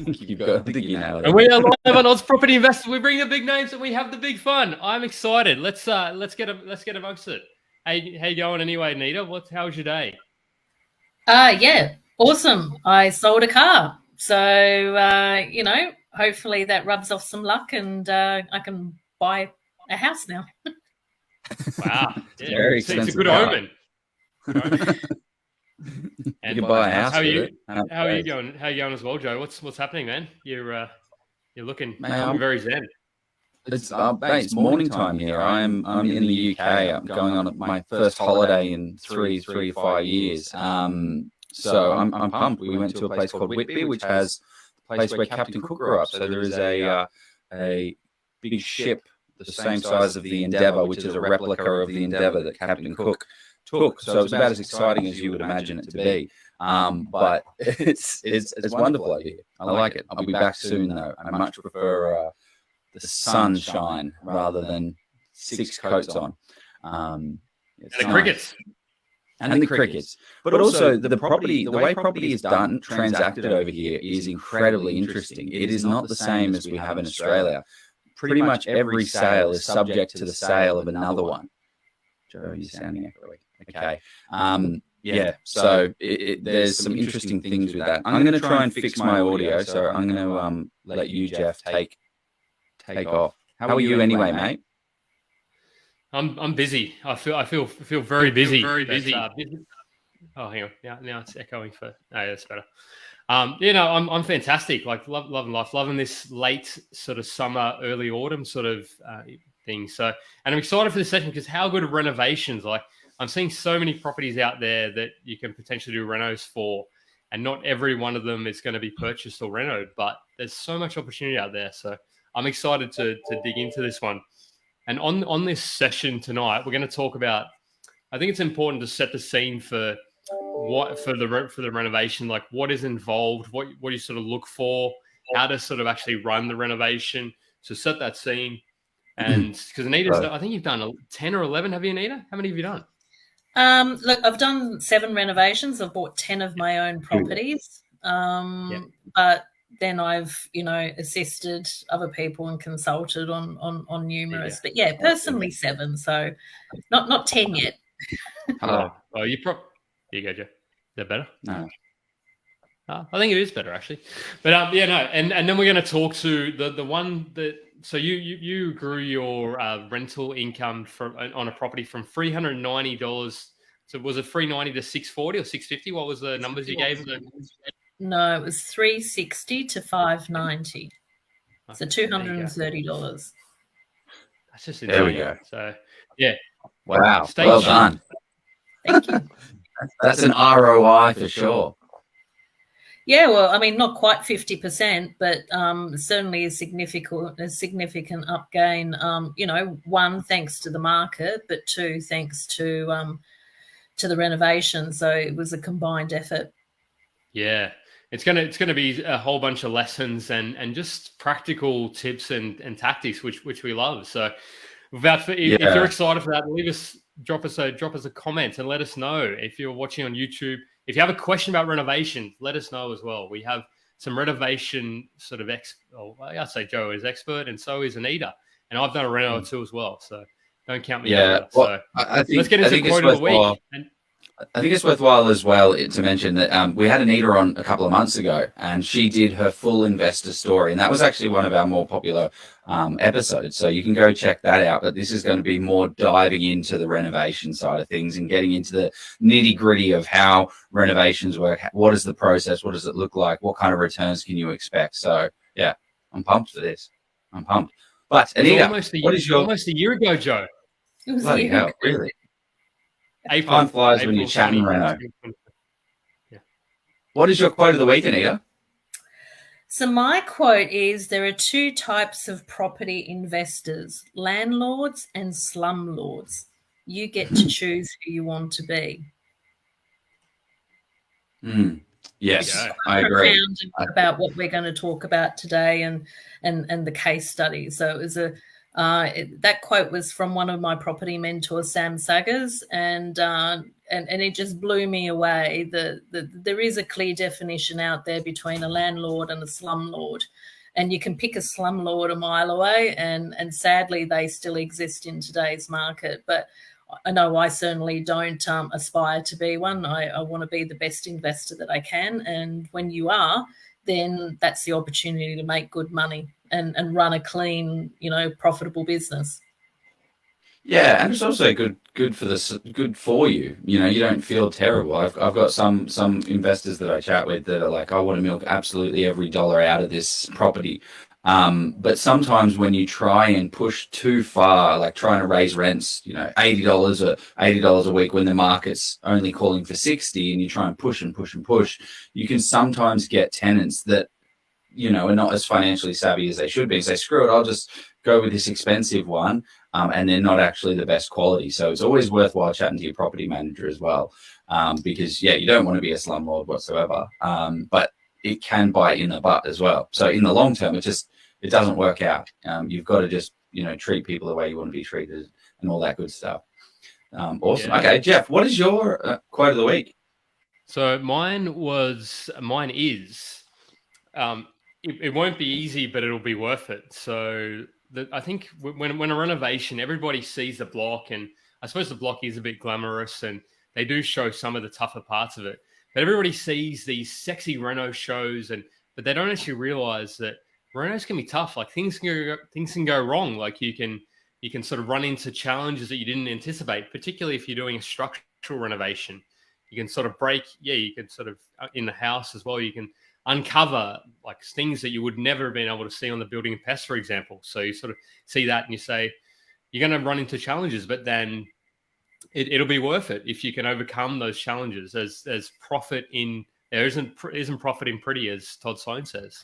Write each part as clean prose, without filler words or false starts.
I think you nailed it. And we are live on Oz Property Investors. We bring the big names and we have the big fun. I'm excited. Let's get amongst it. Hey, how you going anyway, Anita? How's your day? Yeah, awesome. I sold a car, so hopefully that rubs off some luck, and I can buy a house now. Wow, yeah. Very it's a expensive good car. omen. You can buy a house. How are you? How How are you going? How are you going as well, Joe? What's happening, man? You're looking very zen. It's morning time here. I'm in the UK. I'm going on my first holiday in three to 5 years. So I'm pumped. We went to a place called Whitby, which has the place where Captain Cook grew up. So there is a big ship the same size of the Endeavour, which is a replica of the Endeavour that Captain Cook took. So it's about as exciting as you would imagine it to be. But it's wonderful over here. I like it. I'll be back soon though. I much prefer the sunshine rather than 6 coats on. And the crickets. And the crickets. But also the way property is done, transacted over here is incredibly interesting. It is not the same as we have in Australia. Pretty much every sale is subject to the sale of another one. Joe, you're sounding echoey. Okay. Yeah, so there's some interesting things with that. I'm going to try and fix my audio, so I'm going to let you, Jeff, take off. How are you anyway, mate? I'm busy. I feel very busy. Busy. Oh, hang on. Now it's echoing for. Oh, that's better. I'm fantastic. Like loving life, loving this late sort of summer, early autumn sort of thing. So, and I'm excited for this session because how good are renovations? Like I'm seeing so many properties out there that you can potentially do renos for, and not every one of them is going to be purchased or renoed, but there's so much opportunity out there. So I'm excited to dig into this one. And on this session tonight, we're going to talk about. I think it's important to set the scene for the renovation, like what is involved, what you sort of look for, how to sort of actually run the renovation. So set that scene. And because Anita, I think you've done 10 or 11, have you, Anita? How many have you done? Look, I've done 7 renovations. I've bought 10 of my own properties. But then I've, assisted other people and consulted on numerous. But yeah, personally 7. So not 10 yet. Oh, you go, Joe. Is that better? No. I think it is better actually. But and then we're going to talk to the one that. So you grew your rental income on a property from $390. So was it $390 to $640 or $650? What was the numbers you gave? No, it was $360 to $590. So $230. That's just insane. There we go. So yeah. Wow. Well done. Thank you. That's an ROI for sure. Yeah, well, I mean, not quite 50%, but certainly a significant upgain. 1, thanks to the market, but 2, thanks to the renovation. So it was a combined effort. Yeah, it's gonna be a whole bunch of lessons and just practical tips and tactics, which we love. So, if you're excited for that, drop us a comment and let us know. If you're watching on YouTube. If you have a question about renovation, let us know as well. We have some renovation sort of I say Joe is expert, and so is Anita. And I've done a reno too as well, so don't count me out. Well, so let's get into the quote of the week. I think it's worthwhile as well to mention that we had Anita on a couple of months ago, and she did her full investor story, and that was actually one of our more popular episodes. So you can go check that out. But this is going to be more diving into the renovation side of things and getting into the nitty gritty of how renovations work. What is the process? What does it look like? What kind of returns can you expect? So yeah, I'm pumped for this. I'm pumped. But Anita, almost a year ago, Joe. It was bloody hell, really? April, Time flies when you're chatting, Reno. Yeah. What is your quote of the week, Anita? So my quote is, there are 2 types of property investors, landlords and slumlords. You get to choose who you want to be. Yes, I agree. About what we're going to talk about today and the case study. So it was that quote was from one of my property mentors, Sam Saggers, and and it just blew me away. There is a clear definition out there between a landlord and a slumlord. And you can pick a slumlord a mile away, and sadly, they still exist in today's market. But I know I certainly don't aspire to be one. I want to be the best investor that I can. And when you are, then that's the opportunity to make good money and run a clean, profitable business. Yeah, and it's also good for you. You don't feel terrible. I've got some investors that I chat with that are like, I want to milk absolutely every dollar out of this property. But sometimes when you try and push too far, like trying to raise rents, $80 a week when the market's only calling for 60, and you try and push and push and push, you can sometimes get tenants that are not as financially savvy as they should be. Say, screw it, I'll just go with this expensive one, and they're not actually the best quality. So it's always worthwhile chatting to your property manager as well, because you don't want to be a slumlord whatsoever, but it can bite in the butt as well. So in the long term, it doesn't work out. You've got to just treat people the way you want to be treated and all that good stuff. Awesome. Yeah. Okay, Jeff, what is your quote of the week? So mine is. It won't be easy, but it'll be worth it. So I think when a renovation, everybody sees the block, and I suppose the block is a bit glamorous, and they do show some of the tougher parts of it. But everybody sees these sexy reno shows, but they don't actually realize that renos can be tough. Like things can go wrong. Like you can sort of run into challenges that you didn't anticipate, particularly if you're doing a structural renovation. You can sort of you can sort of in the house as well. You can uncover like things that you would never have been able to see on the building and pest, for example. So you sort of see that and you say, you're going to run into challenges, but then it'll be worth it if you can overcome those challenges. There's profit in, there isn't profit in pretty, as Todd Sloan says.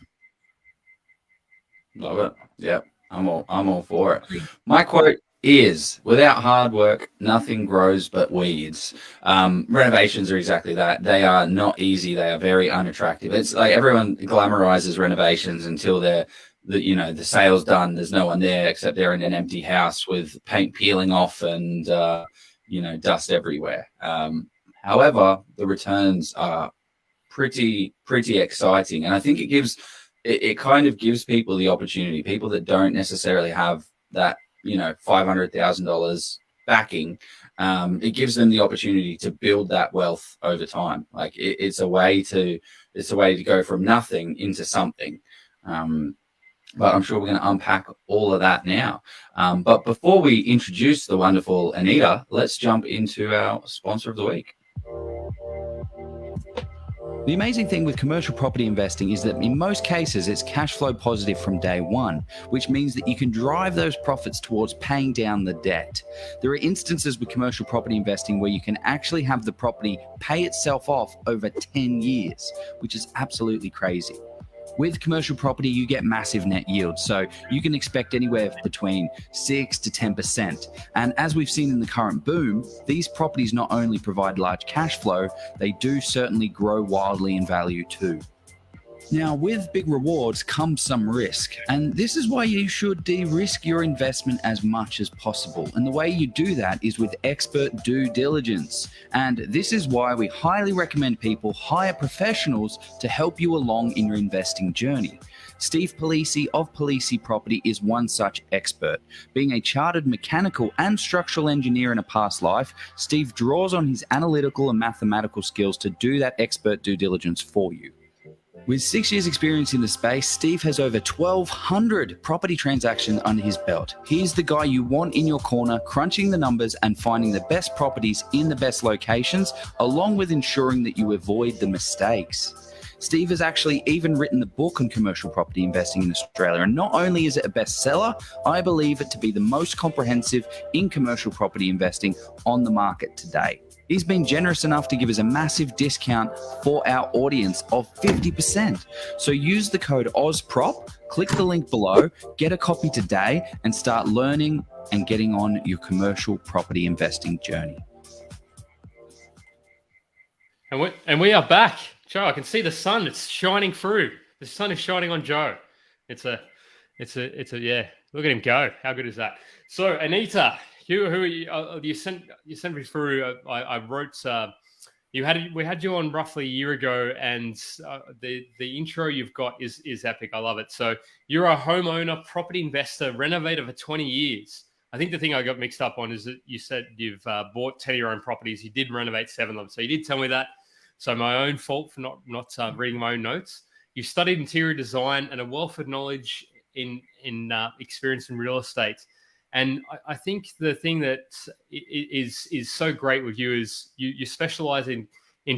Love it. Yeah, I'm all for it. My quote is, without hard work, nothing grows but weeds. Renovations are exactly that. They are not easy. They are very unattractive. It's like everyone glamorizes renovations until the sale's done. There's no one there except they're in an empty house with paint peeling off and, dust everywhere. However, the returns are pretty exciting. And I think it kind of gives people the opportunity, people that don't necessarily have that, $500,000 backing, it gives them the opportunity to build that wealth over time. Like it's a way to go from nothing into something. But I'm sure we're going to unpack all of that now. But before we introduce the wonderful Anita, let's jump into our sponsor of the week. The amazing thing with commercial property investing is that in most cases, it's cash flow positive from day one, which means that you can drive those profits towards paying down the debt. There are instances with commercial property investing where you can actually have the property pay itself off over 10 years, which is absolutely crazy. With commercial property, you get massive net yields, so you can expect anywhere between 6 to 10%. And as we've seen in the current boom, these properties not only provide large cash flow, they do certainly grow wildly in value too. Now, with big rewards comes some risk, and this is why you should de-risk your investment as much as possible. And the way you do that is with expert due diligence. And this is why we highly recommend people hire professionals to help you along in your investing journey. Steve Polisi of Polisi Property is one such expert. Being a chartered mechanical and structural engineer in a past life, Steve draws on his analytical and mathematical skills to do that expert due diligence for you. With 6 years experience in the space, Steve has over 1,200 property transactions under his belt. He's the guy you want in your corner, crunching the numbers and finding the best properties in the best locations, along with ensuring that you avoid the mistakes. Steve has actually even written the book on commercial property investing in Australia. And not only is it a bestseller, I believe it to be the most comprehensive in commercial property investing on the market today. He's been generous enough to give us a massive discount for our audience of 50%. So use the code OZPROP, click the link below, get a copy today, and start learning and getting on your commercial property investing journey. And we are back. Joe, I can see the sun. It's shining through. The sun is shining on Joe. It's a yeah. Look at him go. How good is that? So, Anita, Hugh, who are you? You sent me through. I wrote. We had you on roughly a year ago, and the intro you've got is epic. I love it. So you're a homeowner, property investor, renovator for 20 years. I think the thing I got mixed up on is that you said you've bought 10 of your own properties. You did renovate 7 of them. So you did tell me that. So my own fault for not reading my own notes. You studied interior design and a wealth of knowledge in experience in real estate. And I think the thing that is so great with you is you specialize in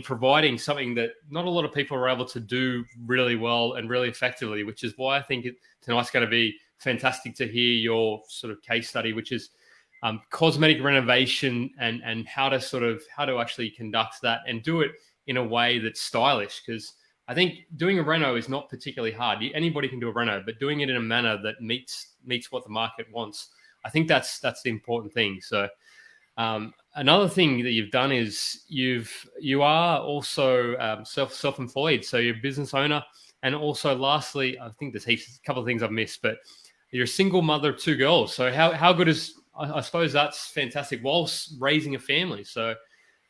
providing something that not a lot of people are able to do really well and really effectively, which is why I think tonight's going to be fantastic to hear your sort of case study, which is cosmetic renovation and how to actually conduct that and do it in a way that's stylish. Because I think doing a reno is not particularly hard. Anybody can do a reno, but doing it in a manner that meets what the market wants, I think that's the important thing. So another thing that you've done is you are also self-employed. So you're a business owner. And also lastly, I think there's a couple of things I've missed, but you're a single mother of 2 girls. So how good is, I suppose that's fantastic whilst raising a family. So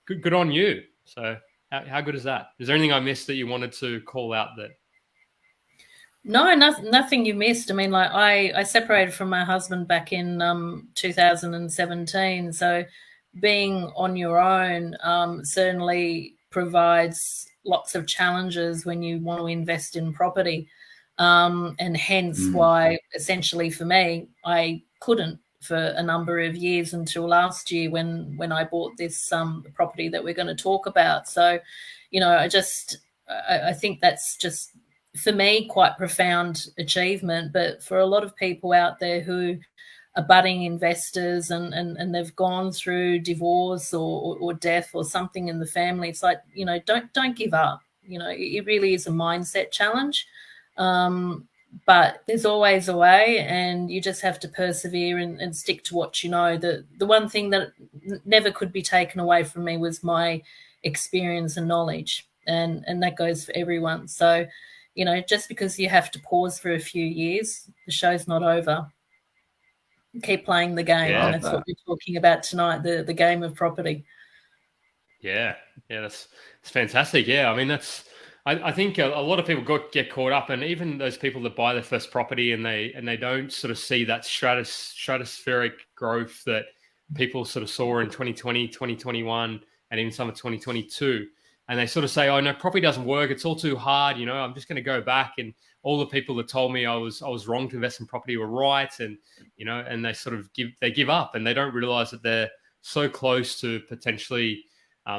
good on you. So how good is that? Is there anything I missed that you wanted to call out that? No, nothing you missed. I mean, like I separated from my husband back in 2017. So being on your own certainly provides lots of challenges when you want to invest in property. And hence why essentially for me, I couldn't for a number of years until last year when I bought this property that we're going to talk about. So, I think that's just, for me, quite profound achievement. But for a lot of people out there who are budding investors and they've gone through divorce or death or something in the family, it's like, don't give up. It really is a mindset challenge. But there's always a way, and you just have to persevere and stick to what you know. The one thing that never could be taken away from me was my experience and knowledge, and that goes for everyone. So, just because you have to pause for a few years, the show's not over. Keep playing the game, and that's what we're talking about tonight, the game of property. Yeah, that's fantastic. Yeah, I mean, I think a lot of people get caught up, and even those people that buy their first property and they don't sort of see that stratospheric growth that people sort of saw in 2020, 2021, and even some of 2022. And they sort of say, "Oh no, property doesn't work. It's all too hard. I'm just going to go back." And all the people that told me I was wrong to invest in property were right. And and they sort of give up, and they don't realize that they're so close to potentially.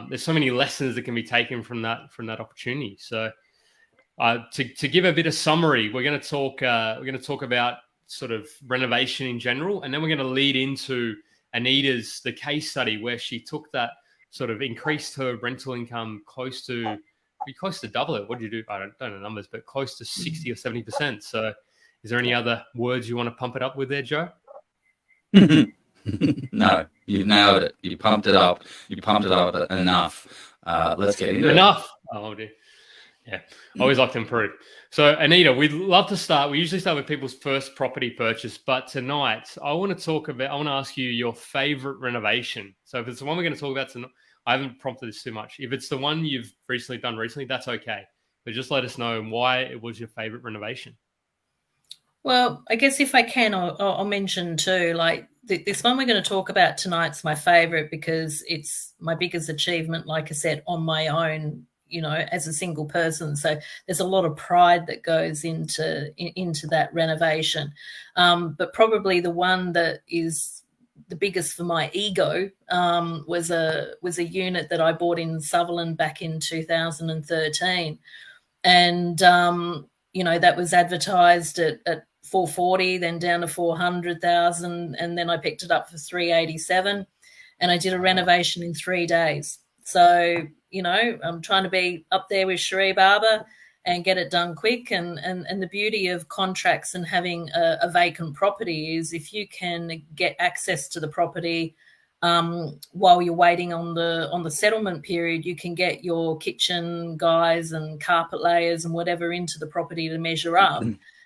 There's so many lessons that can be taken from that opportunity. So, to give a bit of summary, we're going to talk about sort of renovation in general, and then we're going to lead into Anita's the case study where she took that sort of increased her rental income close to double it. What did you do? I don't know the numbers, but close to 60 or 70%. So, is there any other words you want to pump it up with there, Joe? No, you nailed it. You pumped it up. You pumped it up enough. Let's get into it. Enough. Oh, dear. Yeah, always like to improve. So, Anita, we'd love to start. We usually start with people's first property purchase, but tonight I want to ask you your favorite renovation. So, if it's the one we're going to talk about tonight, I haven't prompted this too much. If it's the one you've done recently, that's okay. But just let us know why it was your favorite renovation. Well, I guess if I can, I'll mention too, like this one we're going to talk about tonight's my favorite because it's my biggest achievement, like I said, on my own, as a single person. So there's a lot of pride that goes into that renovation. But probably the one that is the biggest for my ego was a unit that I bought in Sutherland back in 2013. And, that was advertised at 440, then down to 400,000, and then I picked it up for 387, and I did a renovation in 3 days. So, I'm trying to be up there with Cherie Barber and get it done quick. And the beauty of contracts and having a vacant property is if you can get access to the property while you're waiting on the settlement period, you can get your kitchen guys and carpet layers and whatever into the property to measure up.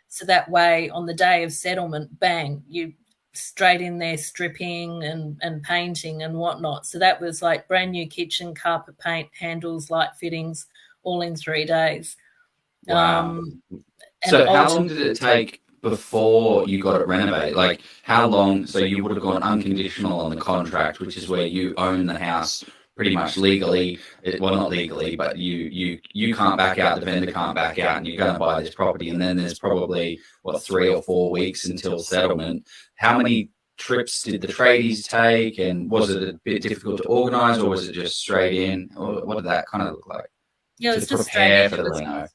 So that way, on the day of settlement, bang, you straight in there stripping and painting and whatnot. So that was like brand new kitchen, carpet paint, handles, light fittings, all in 3 days. Wow. So how long did it take before you got it renovated? Like how long? So you would have gone unconditional on the contract, which is where you own the house pretty much legally. Well, not legally, but you can't back out. The vendor can't back out, and you're going to buy this property. And then there's probably 3 or 4 weeks until settlement. How many trips did the tradies take, and was it a bit difficult to organise, or was it just straight in? Or what did that kind of look like? Yeah, it was just prepare for the reno.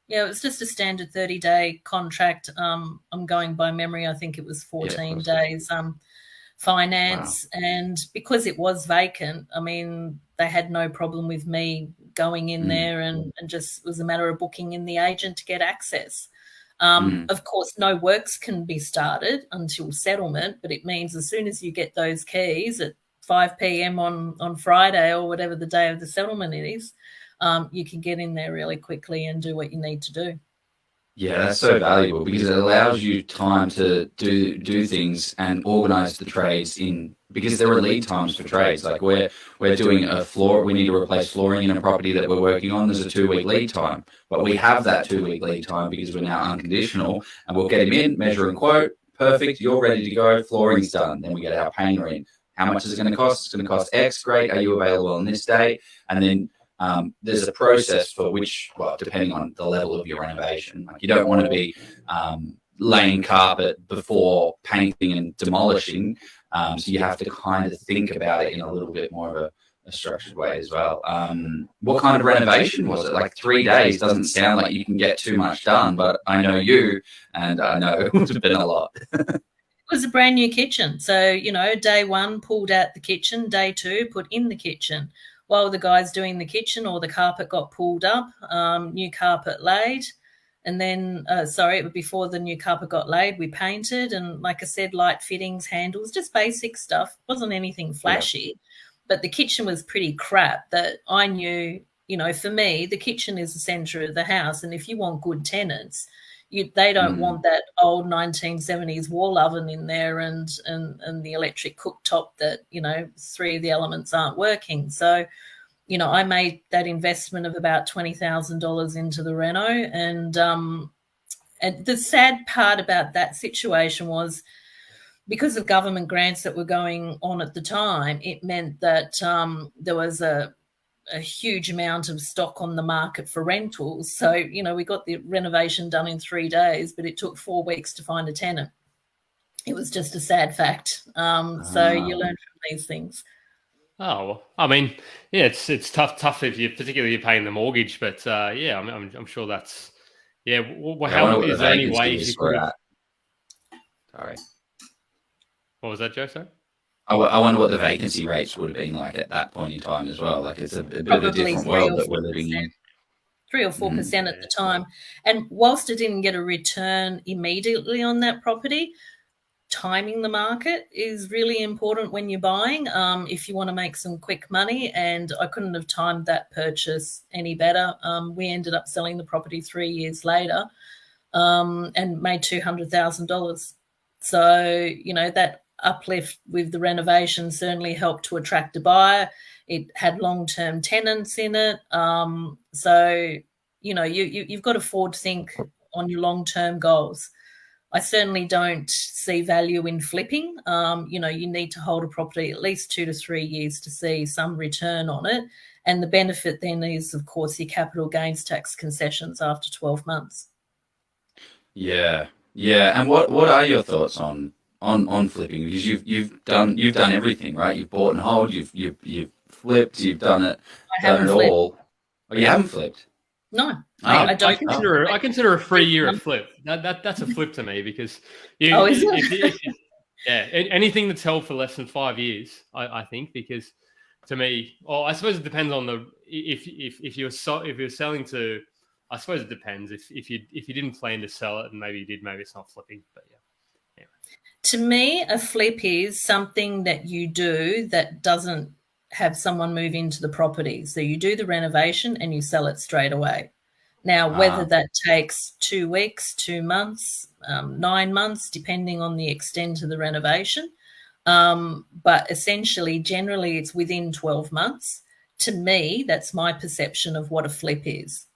Yeah, it was just a standard 30-day contract. I'm going by memory. I think it was 14 days finance. Wow. And because it was vacant, I mean, they had no problem with me going in there and just was a matter of booking in the agent to get access. Of course, no works can be started until settlement, but it means as soon as you get those keys at 5 p.m. on Friday or whatever the day of the settlement is, you can get in there really quickly and do what you need to do. Yeah, that's so valuable because it allows you time to do things and organise the trades because there are lead times for trades. Like we're doing a floor, we need to replace flooring in a property that we're working on. There's a 2-week lead time, but we have that 2-week lead time because we're now unconditional, and we'll get him in, measure and quote. Perfect, you're ready to go. Flooring's done. Then we get our painter in. How much is it going to cost? It's going to cost X. Great. Are you available on this day? And then there's a process for which, depending on the level of your renovation, like you don't want to be laying carpet before painting and demolishing. So you have to kind of think about it in a little bit more of a structured way as well. What kind of renovation was it? Like 3 days doesn't sound like you can get too much done, but I know you, and I know it would have been a lot. It was a brand new kitchen. So, day 1 pulled out the kitchen, day 2 put in the kitchen. While the guy's doing the kitchen, or the carpet got pulled up, new carpet laid. And then, before the new carpet got laid, we painted. And like I said, light fittings, handles, just basic stuff. Wasn't anything flashy. Yeah. But the kitchen was pretty crap that I knew, for me, the kitchen is the centre of the house. And if you want good tenants, they don't want that old 1970s wall oven in there and the electric cooktop that, 3 of the elements aren't working. So, I made that investment of about $20,000 into the reno. And the sad part about that situation was because of government grants that were going on at the time, it meant that there was a huge amount of stock on the market for rentals. So, we got the renovation done in 3 days, but it took 4 weeks to find a tenant. It was just a sad fact. So you learn from these things. Oh, well, I mean, yeah, it's tough if particularly you're paying the mortgage, but I'm sure that's, how is there any way you could? Sorry. What was that, Joe? Sorry? I wonder what the vacancy rates would have been like at that point in time as well. Like it's a bit of a different world that we're living in. 3 or 4% at the time. And whilst I didn't get a return immediately on that property, timing the market is really important when you're buying if you want to make some quick money. And I couldn't have timed that purchase any better. We ended up selling the property 3 years later and made $200,000. So, that uplift with the renovation certainly helped to attract a buyer. It had long-term tenants in it. So, you've got to forward think on your long-term goals. I certainly don't see value in flipping. You need to hold a property at least 2 to 3 years to see some return on it. And the benefit then is, of course, your capital gains tax concessions after 12 months. Yeah. Yeah. And what are your thoughts on flipping? Because you've done everything, right? You've bought and hold, you've flipped, you've done it. I haven't flipped. Oh, you haven't flipped? No. I don't. I consider a free year a flip. That's a flip to me because anything that's held for less than 5 years, I think, because to me, I suppose it depends on if you're selling to. I suppose it depends if you didn't plan to sell it and maybe you did, maybe it's not flipping. But yeah. Anyway. To me, a flip is something that you do that doesn't have someone move into the property. So you do the renovation and you sell it straight away. Now, whether that takes 2 weeks, 2 months, 9 months, depending on the extent of the renovation. But essentially, generally, it's within 12 months. To me, that's my perception of what a flip is.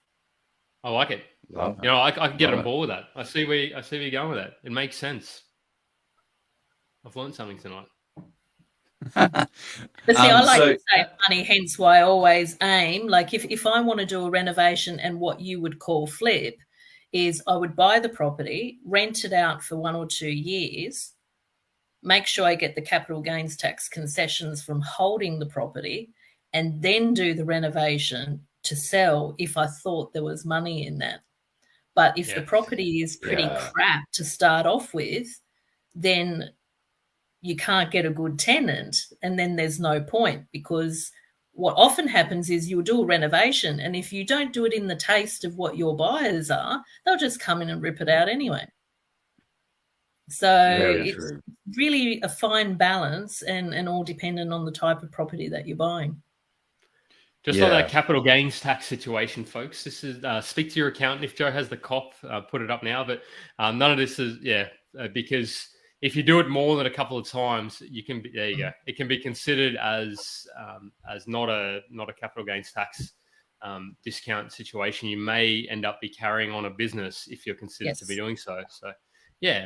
I like it. I can get on board with that. I see where you're going with that. It makes sense. I've learned something tonight. But see, I like to save money, hence why I always aim, like if I want to do a renovation and what you would call flip is I would buy the property, rent it out for 1 or 2 years, make sure I get the capital gains tax concessions from holding the property, and then do the renovation to sell if I thought there was money in that. But if the property is pretty crap to start off with, then you can't get a good tenant, and then there's no point, because what often happens is you'll do a renovation, and if you don't do it in the taste of what your buyers are, they'll just come in and rip it out anyway. So it's really a fine balance and all dependent on the type of property that you're buying. Just on that capital gains tax situation, folks, this is speak to your accountant. If Joe has the cop, put it up now, but none of this is, because if you do it more than a couple of times, you can be, there you go. It can be considered as not a capital gains tax discount situation. You may end up be carrying on a business if you're considered to be doing so. So,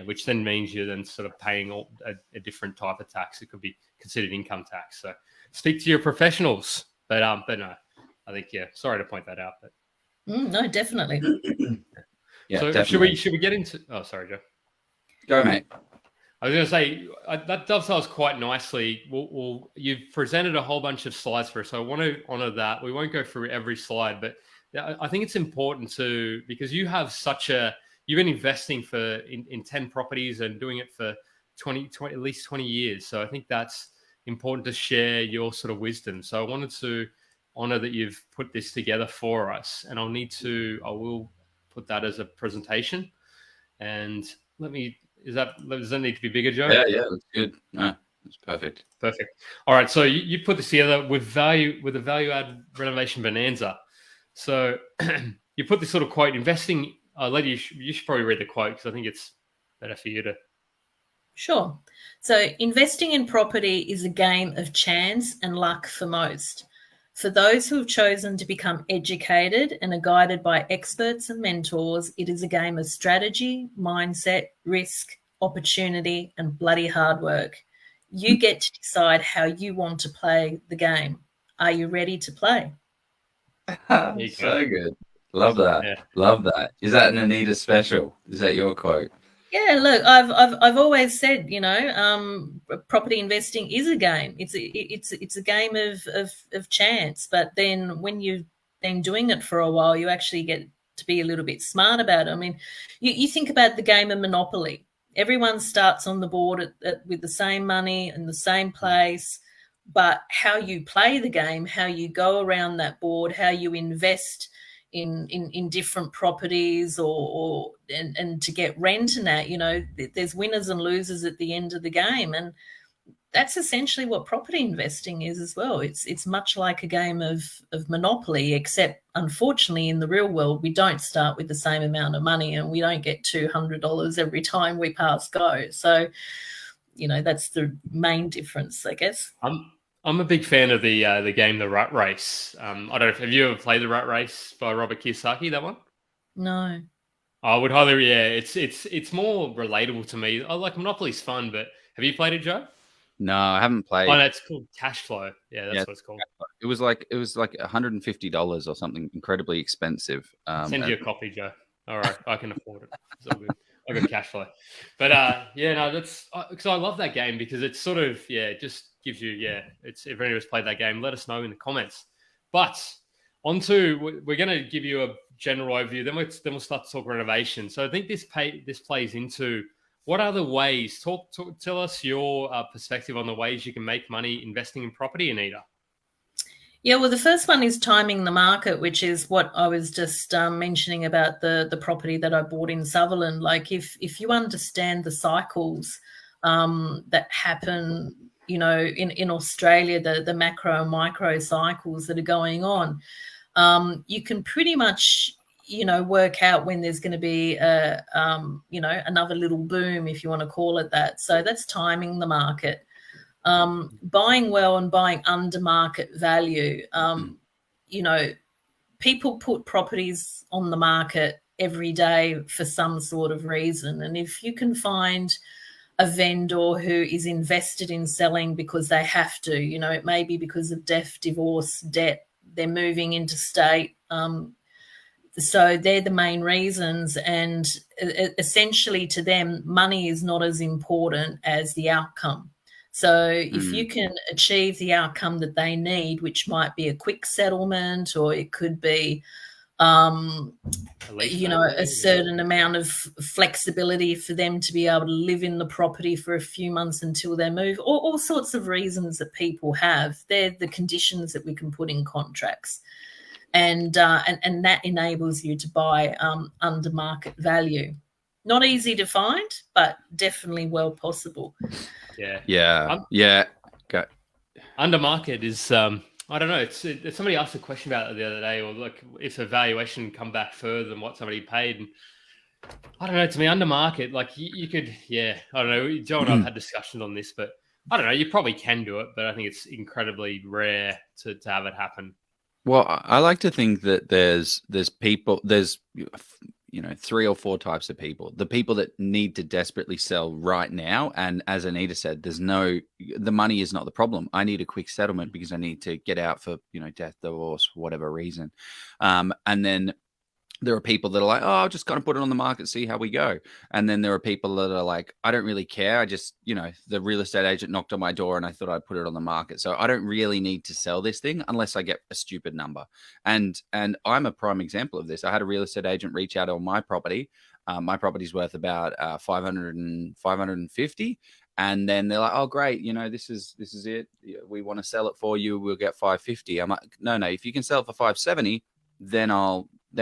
which then means you're then sort of paying a different type of tax. It could be considered income tax. So, speak to your professionals. But no, I think sorry to point that out. But no, definitely. So definitely. Should we get into? Oh, sorry, Joe. Go, mate. I was going to say that dovetails quite nicely. You've presented a whole bunch of slides for us, so I want to honor that. We won't go through every slide, but I think it's important because you have you've been investing in 10 properties and doing it for 20 at least 20 years. So I think that's important to share your sort of wisdom. So I wanted to honor that you've put this together for us, and I will put that as a presentation. And does that need to be bigger, Joe? Yeah, that's good. No, that's perfect. Perfect. All right. So you put this together with a value-add renovation bonanza. So you put this sort of quote, investing. Lady, you should probably read the quote because I think it's better for you to. Sure. So investing in property is a game of chance and luck for most. For those who have chosen to become educated and are guided by experts and mentors, it is a game of strategy, mindset, risk, opportunity, and bloody hard work. You get to decide how you want to play the game. Are you ready to play? So good. Love that. Yeah. Love that. Is that an Anita special? Is that your quote? Yeah, look, I've always said, property investing is a game. It's a game of chance. But then when you've been doing it for a while, you actually get to be a little bit smart about it. I mean, you think about the game of Monopoly. Everyone starts on the board with the same money in the same place, but how you play the game, how you go around that board, how you invest in different properties and to get rent and that, there's winners and losers at the end of the game. And that's essentially what property investing is as well. It's much like a game of Monopoly, except unfortunately in the real world, we don't start with the same amount of money and we don't get $200 every time we pass go. So, that's the main difference, I guess. I'm a big fan of the game The Rat Race. I don't know have you ever played The Rat Race by Robert Kiyosaki, that one? No. I would highly, it's more relatable to me. I like Monopoly's fun, but have you played it, Joe? No, I haven't played. Oh, that's called Cash Flow. Yeah, that's what it's called. It was like $150 or something incredibly expensive. Send you a copy, Joe. All right, I can afford it. It's all good. I got Cash Flow. But that's because I love that game because it's sort of it just gives you it's if anyone's played that game, let us know in the comments. But we're going to give you a general overview. Then we'll start to talk renovation. So I think this plays into what other ways. Tell us your perspective on the ways you can make money investing in property, Anita. Yeah, well, the first one is timing the market, which is what I was just mentioning about the property that I bought in Sutherland. Like if you understand the cycles that happen, in Australia, the macro and micro cycles that are going on, you can pretty much work out when there's going to be another little boom, if you want to call it that. So that's timing the market. Buying well and buying under market value. People put properties on the market every day for some sort of reason. And if you can find a vendor who is invested in selling because they have to, it may be because of death, divorce, debt, they're moving interstate. So they're the main reasons. And essentially to them, money is not as important as the outcome. So if you can achieve the outcome that they need, which might be a quick settlement, or it could be a certain amount of flexibility for them to be able to live in the property for a few months until they move, all sorts of reasons that people have. They're the conditions that we can put in contracts. And that enables you to buy under market value. Not easy to find, but definitely well possible. Yeah. Go. Under market is I don't know. It's somebody asked a question about it the other day, or like if a valuation come back further than what somebody paid. And I don't know. To me, under market, like you could, I don't know. Joe and I've had discussions on this, but I don't know. You probably can do it, but I think it's incredibly rare to have it happen. Well, I like to think that there's people, there's 3 or 4 types of people. The people that need to desperately sell right now, and as Anita said, the money is not the problem. I need a quick settlement because I need to get out for death, divorce, whatever reason. And then there are people that are like, oh, I'll just kind of put it on the market, see how we go. And then there are people that are like, I don't really care. I just, the real estate agent knocked on my door and I thought I'd put it on the market. So I don't really need to sell this thing unless I get a stupid number. And I'm a prime example of this. I had a real estate agent reach out on my property. My property's worth about 550. And then they're like, oh, great. This is it. We want to sell it for you. We'll get 550. I'm like, no, if you can sell it for 570, then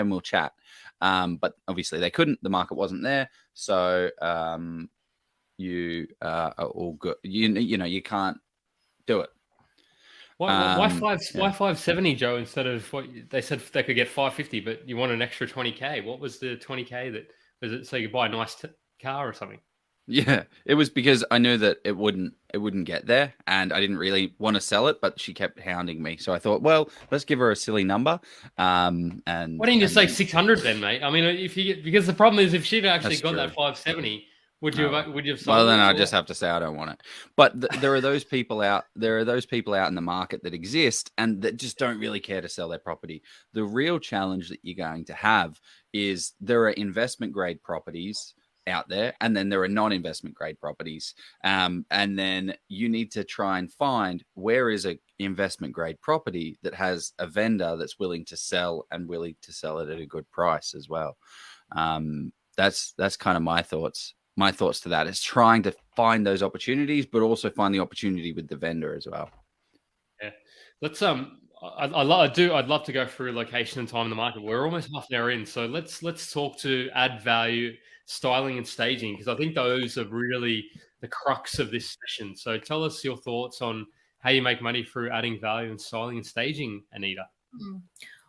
we'll chat. But obviously they couldn't. The market wasn't there. So you are all good. You can't do it. Why 570, Joe, instead of what they said they could get 550, but you want an extra 20K? What was the 20K that was it? So you could buy a nice car or something? Yeah, it was because I knew that it wouldn't get there, and I didn't really want to sell it, but she kept hounding me. So I thought, well, let's give her a silly number. And why didn't you say 600 then, mate? I mean, because the problem is if she'd actually got that 570, would you have sold? Well, then I just have to say I don't want it. But there are those people out. There are those people out in the market that exist and that just don't really care to sell their property. The real challenge that you're going to have is there are investment grade properties out there, and then there are non-investment grade properties, and then you need to try and find where is a investment grade property that has a vendor that's willing to sell and willing to sell it at a good price as well. That's kind of my thoughts to that, is trying to find those opportunities, but also find the opportunity with the vendor as well. Yeah, let's I'd love to go through location and time in the market. We're almost half an hour in, so let's talk to add value, styling and staging, because I think those are really the crux of this session. So tell us your thoughts on how you make money through adding value and styling and staging, Anita.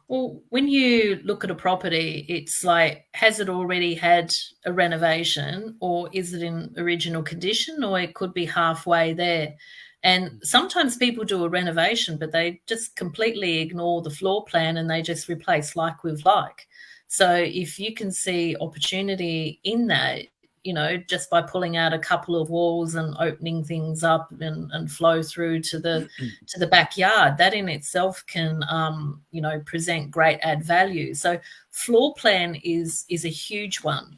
Well, when you look at a property, it's like, has it already had a renovation, or is it in original condition, or it could be halfway there. And sometimes people do a renovation, but they just completely ignore the floor plan and they just replace like with like. So if you can see opportunity in that, just by pulling out a couple of walls and opening things up and flow through to the backyard, that in itself can, present great add value. So floor plan is a huge one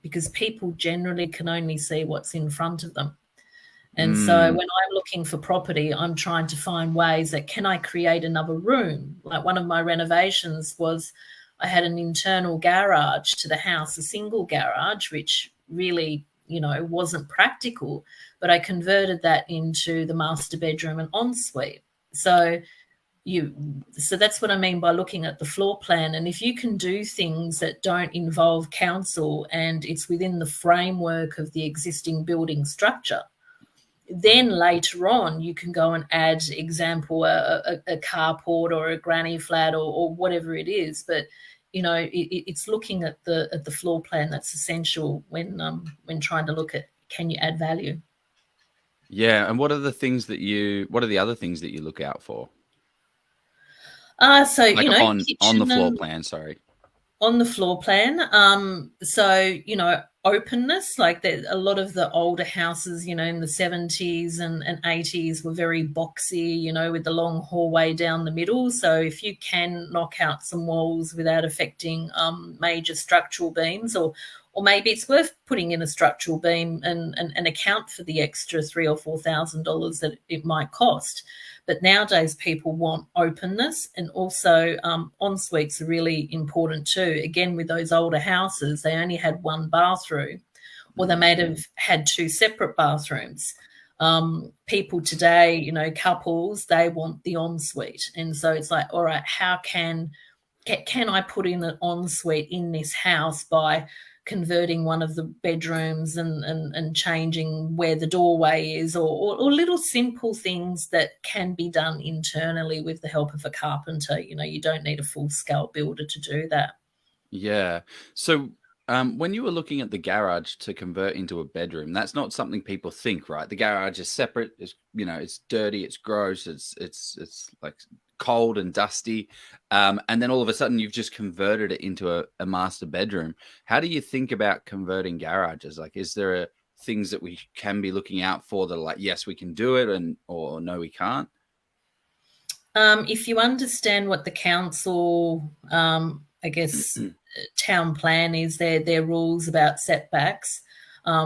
because people generally can only see what's in front of them. And so when I'm looking for property, I'm trying to find ways that can I create another room? Like one of my renovations was I had an internal garage to the house, a single garage, which really, wasn't practical, but I converted that into the master bedroom and ensuite. So that's what I mean by looking at the floor plan. And if you can do things that don't involve council and it's within the framework of the existing building structure, then later on you can go and add, example, a carport or a granny flat or whatever it is. But it's looking at the floor plan that's essential when trying to look at, can you add value? Yeah, and what are the other things that you look out for? So Like on the floor plan, sorry. On the floor plan. So, openness, like a lot of the older houses, in the 70s and 80s were very boxy, with the long hallway down the middle. So if you can knock out some walls without affecting major structural beams, or maybe it's worth putting in a structural beam and account for the extra $3,000 or $4,000 that it might cost. But nowadays people want openness, and also en suites are really important too. Again, with those older houses, they only had one bathroom, or they may have had two separate bathrooms. People today, couples, they want the ensuite. And so it's like, all right, how can I put in an ensuite in this house by converting one of the bedrooms and changing where the doorway is, or little simple things that can be done internally with the help of a carpenter. You don't need a full-scale builder to do that. Yeah. So when you were looking at the garage to convert into a bedroom, that's not something people think, right? The garage is separate. It's, it's dirty. It's gross. It's like cold and dusty. And then all of a sudden you've just converted it into a master bedroom. How do you think about converting garages? Like, is there things that we can be looking out for that are like, yes, we can do it, or no, we can't? If you understand what the council, I guess, town plan is, their rules about setbacks,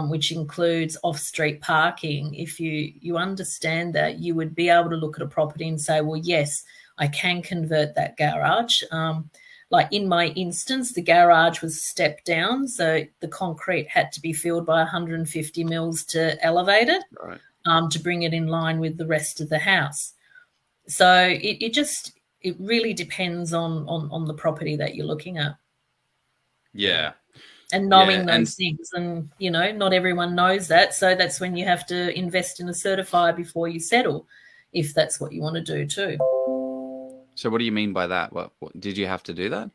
which includes off-street parking. If you understand that, you would be able to look at a property and say, well, yes, I can convert that garage. Like in my instance, the garage was stepped down, so the concrete had to be filled by 150 mils to elevate it, right, to bring it in line with the rest of the house. So it really depends on the property that you're looking at. Yeah. And knowing those things, and not everyone knows that, so that's when you have to invest in a certifier before you settle, if that's what you want to do too. So what do you mean by that? What did you have to do that?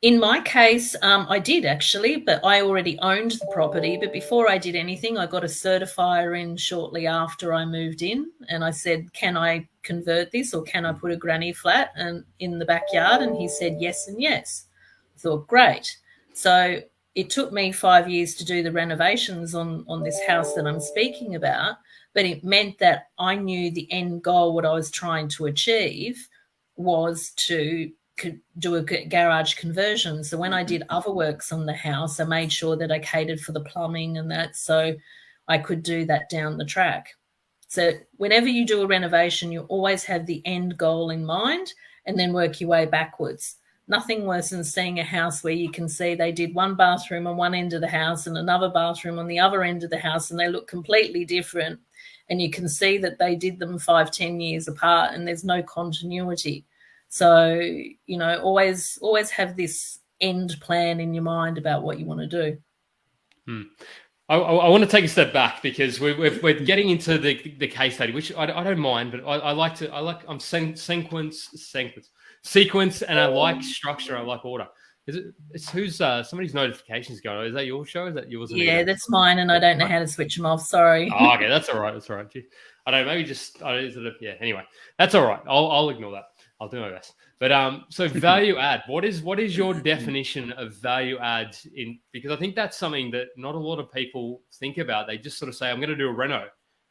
In my case, I did actually, but I already owned the property. But before I did anything, I got a certifier in shortly after I moved in, and I said, can I convert this, or can I put a granny flat in the backyard? And he said yes and yes. I thought, great. So it took me 5 years to do the renovations on this house that I'm speaking about, but it meant that I knew the end goal, what I was trying to achieve, was to do a garage conversion. So when I did other works on the house, I made sure that I catered for the plumbing and that, so I could do that down the track. So whenever you do a renovation, you always have the end goal in mind and then work your way backwards. Nothing worse than seeing a house where you can see they did one bathroom on one end of the house and another bathroom on the other end of the house, and they look completely different. And you can see that they did them 5-10 years apart, and there's no continuity. So, always have this end plan in your mind about what you want to do. I want to take a step back, because we're getting into the case study, which I don't mind, but I'm sequence, and I like structure. I like order. It's who's somebody's notifications going? Is that your show? Is that yours? Yeah, that's mine, and I don't know how to switch them off. Sorry. Oh, okay, that's all right. That's all right. Gee, I don't know. Maybe just yeah. Anyway, that's all right. I'll ignore that. I'll do my best. But so value add. What is your definition of value add because I think that's something that not a lot of people think about. They just sort of say, I'm going to do a reno.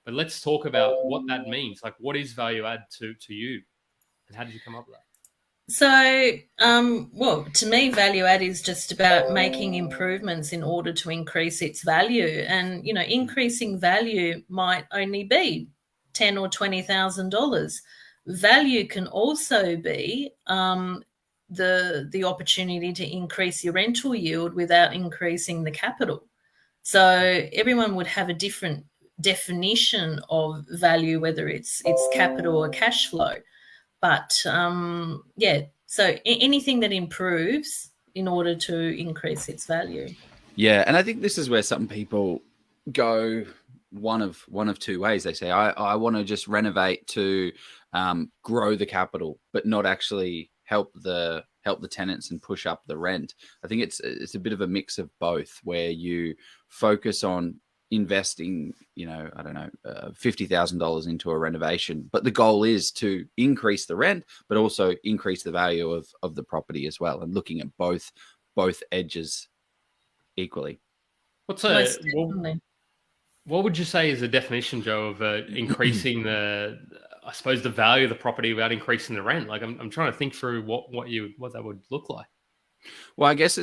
But let's talk about what that means. Like, what is value add to you? And how did you come up with that? So, well, to me, value add is just about making improvements in order to increase its value. And, increasing value might only be $10,000 or $20,000. Value can also be the opportunity to increase your rental yield without increasing the capital. So everyone would have a different definition of value, whether it's capital or cash flow. But so anything that improves in order to increase its value. Yeah, and I think this is where some people go one of two ways. They say, I want to just renovate to grow the capital, but not actually help the help the tenants and push up the rent. I think it's a bit of a mix of both, where you focus on investing, I don't know, $50,000 into a renovation, but the goal is to increase the rent, but also increase the value of the property as well, and looking at both edges equally. What would you say is the definition, Joe, of increasing the value of the property without increasing the rent? Like, I'm trying to think through what that would look like. Well, I guess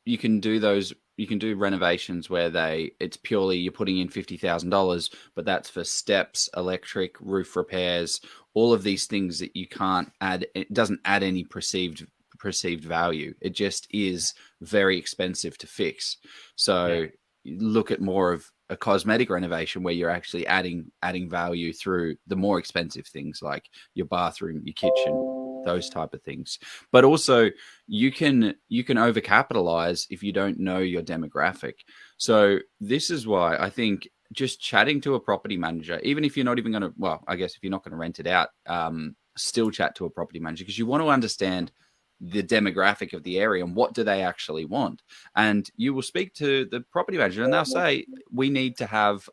you can do renovations where it's purely you're putting in $50,000, but that's for steps, electric, roof repairs, all of these things that you can't add. It doesn't add any perceived value. It just is very expensive to fix. So you look at more of a cosmetic renovation where you're actually adding value through the more expensive things like your bathroom, your kitchen, those type of things. But also you can overcapitalize if you don't know your demographic. So this is why I think just chatting to a property manager, even if you're not even going to, well, I guess if you're not going to rent it out, still chat to a property manager, because you want to understand the demographic of the area and what do they actually want. And you will speak to the property manager and they'll say, we need to have,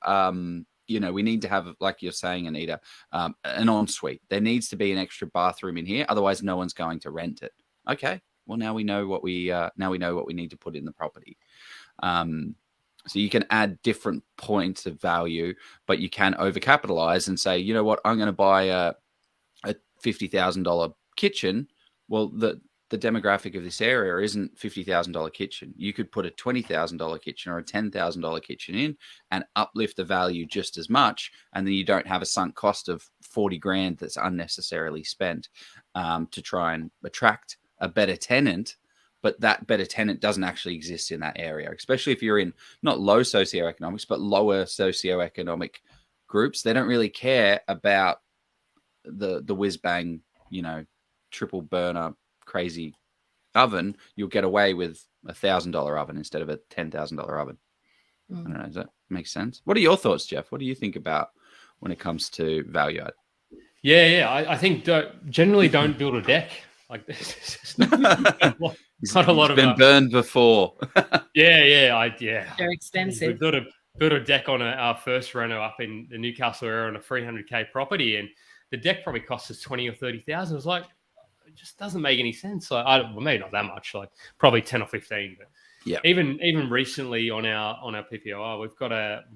like you're saying, Anita, an ensuite. There needs to be an extra bathroom in here. Otherwise no one's going to rent it. Okay. Well, now we know what we need to put in the property. So you can add different points of value, but you can overcapitalize and say, you know what, I'm going to buy a $50,000 kitchen. Well, the demographic of this area isn't $50,000 kitchen. You could put a $20,000 kitchen or a $10,000 kitchen in and uplift the value just as much. And then you don't have a sunk cost of $40,000 that's unnecessarily spent to try and attract a better tenant. But that better tenant doesn't actually exist in that area, especially if you're in not low socioeconomics, but lower socioeconomic groups. They don't really care about the whiz bang, triple burner crazy oven. You'll get away with $1,000 oven instead of a $10,000 oven. I don't know. Does that make sense? What are your thoughts, Jeff? What do you think about when it comes to value add? Yeah. I think generally don't build a deck. Like this. Not a lot of been burned before. Yeah. They're expensive. We built a deck on our first reno up in the Newcastle area on a $300K property, and the deck probably cost us $20,000 or $30,000. It was like, it just doesn't make any sense. Like, maybe not that much, like probably 10 or 15. But yeah, even recently on our PPOR, we've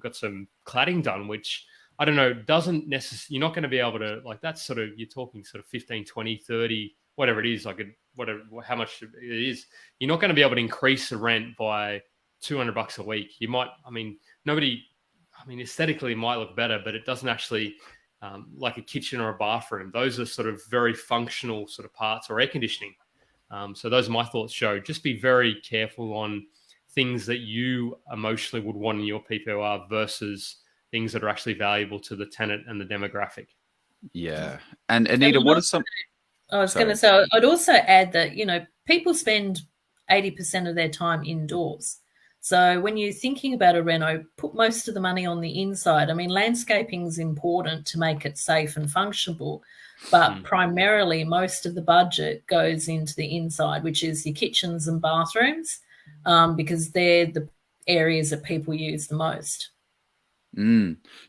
got some cladding done, which I don't know, doesn't necessarily, you're not going to be able to, like, that's sort of, you're talking sort of 15, 20, 30, whatever it is, like how much it is. You're not going to be able to increase the rent by $200 a week. You might, aesthetically it might look better, but it doesn't actually, like a kitchen or a bathroom. Those are sort of very functional sort of parts, or air conditioning. So those are my thoughts, Joe. Just be very careful on things that you emotionally would want in your PPOR versus things that are actually valuable to the tenant and the demographic. Yeah. And Anita, what are some... I was going to say, I'd also add that, people spend 80% of their time indoors. So when you're thinking about a reno, put most of the money on the inside. I mean, landscaping is important to make it safe and functional, but primarily most of the budget goes into the inside, which is your kitchens and bathrooms, because they're the areas that people use the most.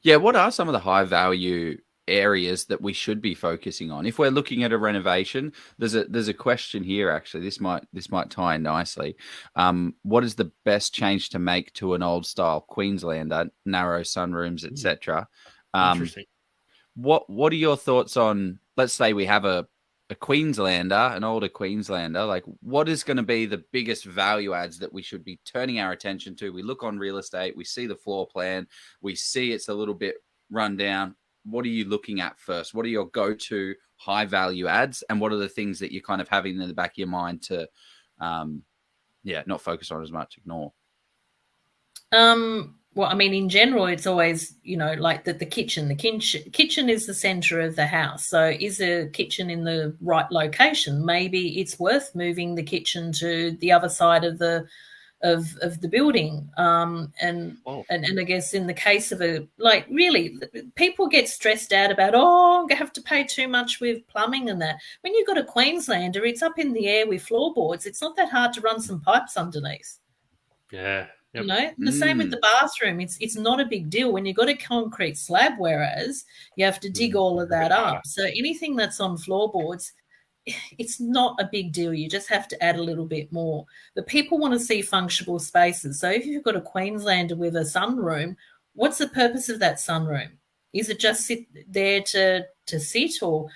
Yeah, what are some of the high value areas that we should be focusing on if we're looking at a renovation? There's a question here, actually. This might tie in nicely. What is the best change to make to an old style Queenslander, narrow sunrooms, etc.? Interesting. What are your thoughts on, let's say we have a Queenslander, an older Queenslander, like what is going to be the biggest value adds that we should be turning our attention to? We look on real estate, we see the floor plan, we see it's a little bit run down. What are you looking at first? What are your go-to high value adds? And what are the things that you're kind of having in the back of your mind to, not focus on as much, ignore? Well, I mean, in general, it's always, like the kitchen. The kitchen is the center of the house. So is a kitchen in the right location? Maybe it's worth moving the kitchen to the other side of the of the building. And I guess in the case of really, people get stressed out about, I'm going to have to pay too much with plumbing and that. When you've got a Queenslander, it's up in the air with floorboards. It's not that hard to run some pipes underneath. Yeah. Yep. You know, the same with the bathroom. It's not a big deal when you've got a concrete slab, whereas you have to dig all of that up. So anything that's on floorboards, it's not a big deal. You just have to add a little bit more. But people want to see functional spaces. So if you've got a Queenslander with a sunroom, what's the purpose of that sunroom? Is it just sit there to sit, or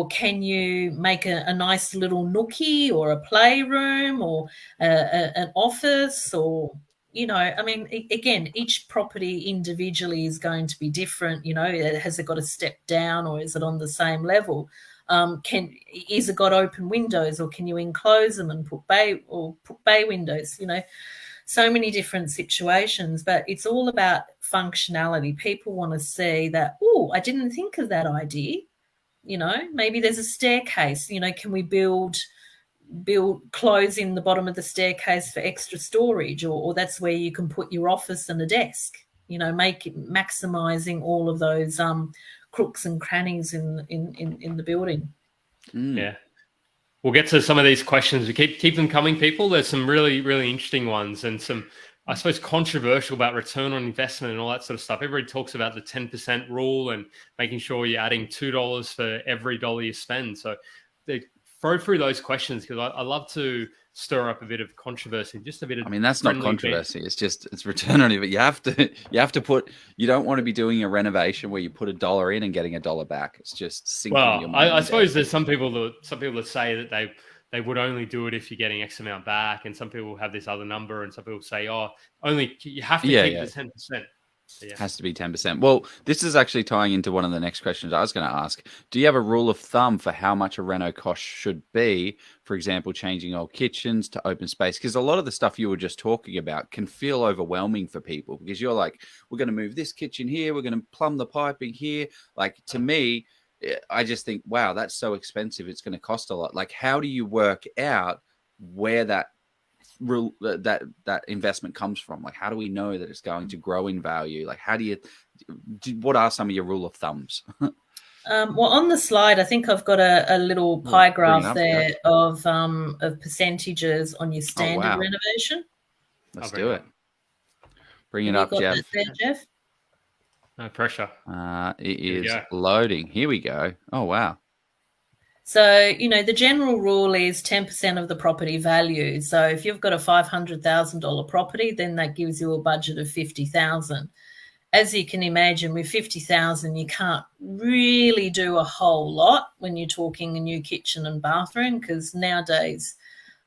can you make a nice little nookie or a playroom or an office? Or, you know, I mean, again, each property individually is going to be different. You know, has it got a step down or is it on the same level? Is it got open windows, or can you enclose them and put bay windows? You know, so many different situations, but it's all about functionality. People want to see that, I didn't think of that idea. You know, maybe there's a staircase. You know, can we build clothes in the bottom of the staircase for extra storage, or that's where you can put your office and a desk. You know, maximizing all of those crooks and crannies in the building. Yeah, we'll get to some of these questions. We keep them coming, people. There's some really, really interesting ones, and some, I suppose, controversial about return on investment and all that sort of stuff. Everybody talks about the 10% rule and making sure you're adding $2 for every dollar you spend. So they throw through those questions, because I love to stir up a bit of controversy, just a bit of. I mean, that's not controversy. It's return on it. But you have to put. You don't want to be doing a renovation where you put $1 in and getting $1 back. It's just sinking your money. I suppose there's some people that say that they would only do it if you're getting X amount back, and some people have this other number, and some people say, only you have to keep the 10%. It has to be 10%. Well, this is actually tying into one of the next questions I was going to ask. Do you have a rule of thumb for how much a reno cost should be? For example, changing old kitchens to open space? Because a lot of the stuff you were just talking about can feel overwhelming for people, because you're like, we're going to move this kitchen here, we're going to plumb the piping here. Like, to me, I just think, wow, that's so expensive. It's going to cost a lot. Like, how do you work out where that investment comes from? Like, how do we know that it's going to grow in value? Like, what are some of your rule of thumbs? Well, on the slide, I think I've got a little pie graph there of percentages on your standard renovation. Let's do it. Bring it up, Jeff. There, Jeff. No pressure. It is loading. Here we go. Oh, wow. So, you know, the general rule is 10% of the property value. So if you've got a $500,000 property, then that gives you a budget of $50,000. As you can imagine, with $50,000, you can't really do a whole lot when you're talking a new kitchen and bathroom, because nowadays,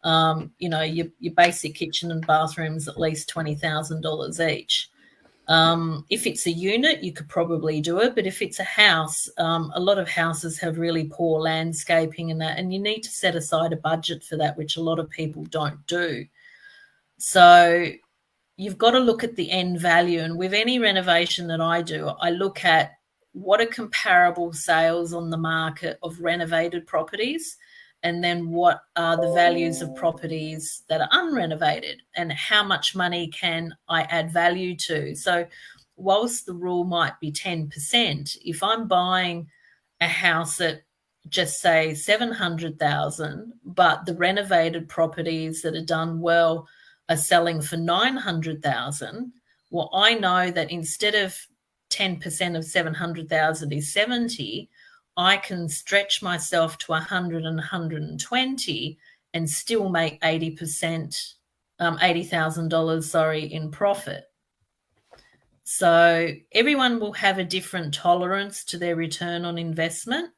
you know, your basic kitchen and bathroom is at least $20,000 each. If it's a unit, you could probably do it. But if it's a house, a lot of houses have really poor landscaping and that, and you need to set aside a budget for that, which a lot of people don't do. So you've got to look at the end value. And with any renovation that I do, I look at what are comparable sales on the market of renovated properties, and then what are the values of properties that are unrenovated, and how much money can I add value to. So whilst the rule might be 10%, if I'm buying a house at just say 700,000, but the renovated properties that are done well are selling for 900,000, well, I know that instead of 10% of 700,000 is 70, I can stretch myself to 100 and 120 and still make $80,000, in profit. So everyone will have a different tolerance to their return on investment.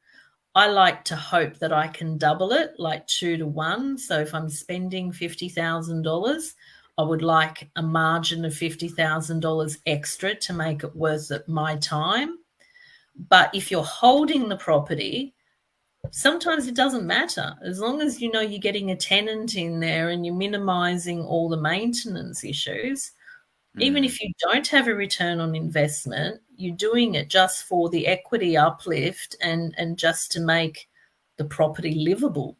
I like to hope that I can double it, like 2 to 1. So if I'm spending $50,000, I would like a margin of $50,000 extra to make it worth it my time. But if you're holding the property, sometimes it doesn't matter. As long as you know you're getting a tenant in there and you're minimizing all the maintenance issues, even if you don't have a return on investment, you're doing it just for the equity uplift and just to make the property livable.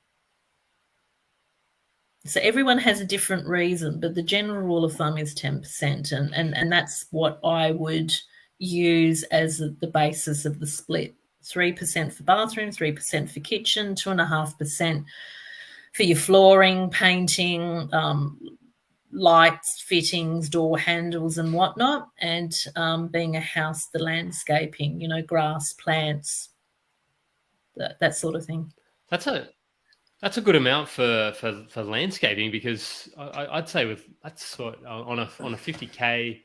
So everyone has a different reason, but the general rule of thumb is 10%. And that's what I would use as the basis of the split. 3% for bathroom, 3% for kitchen, 2.5% for your flooring, painting, lights, fittings, door handles and whatnot, and being a house, the landscaping, grass, plants, that sort of thing. That's a good amount for landscaping, because I'd say that's what on a 50K.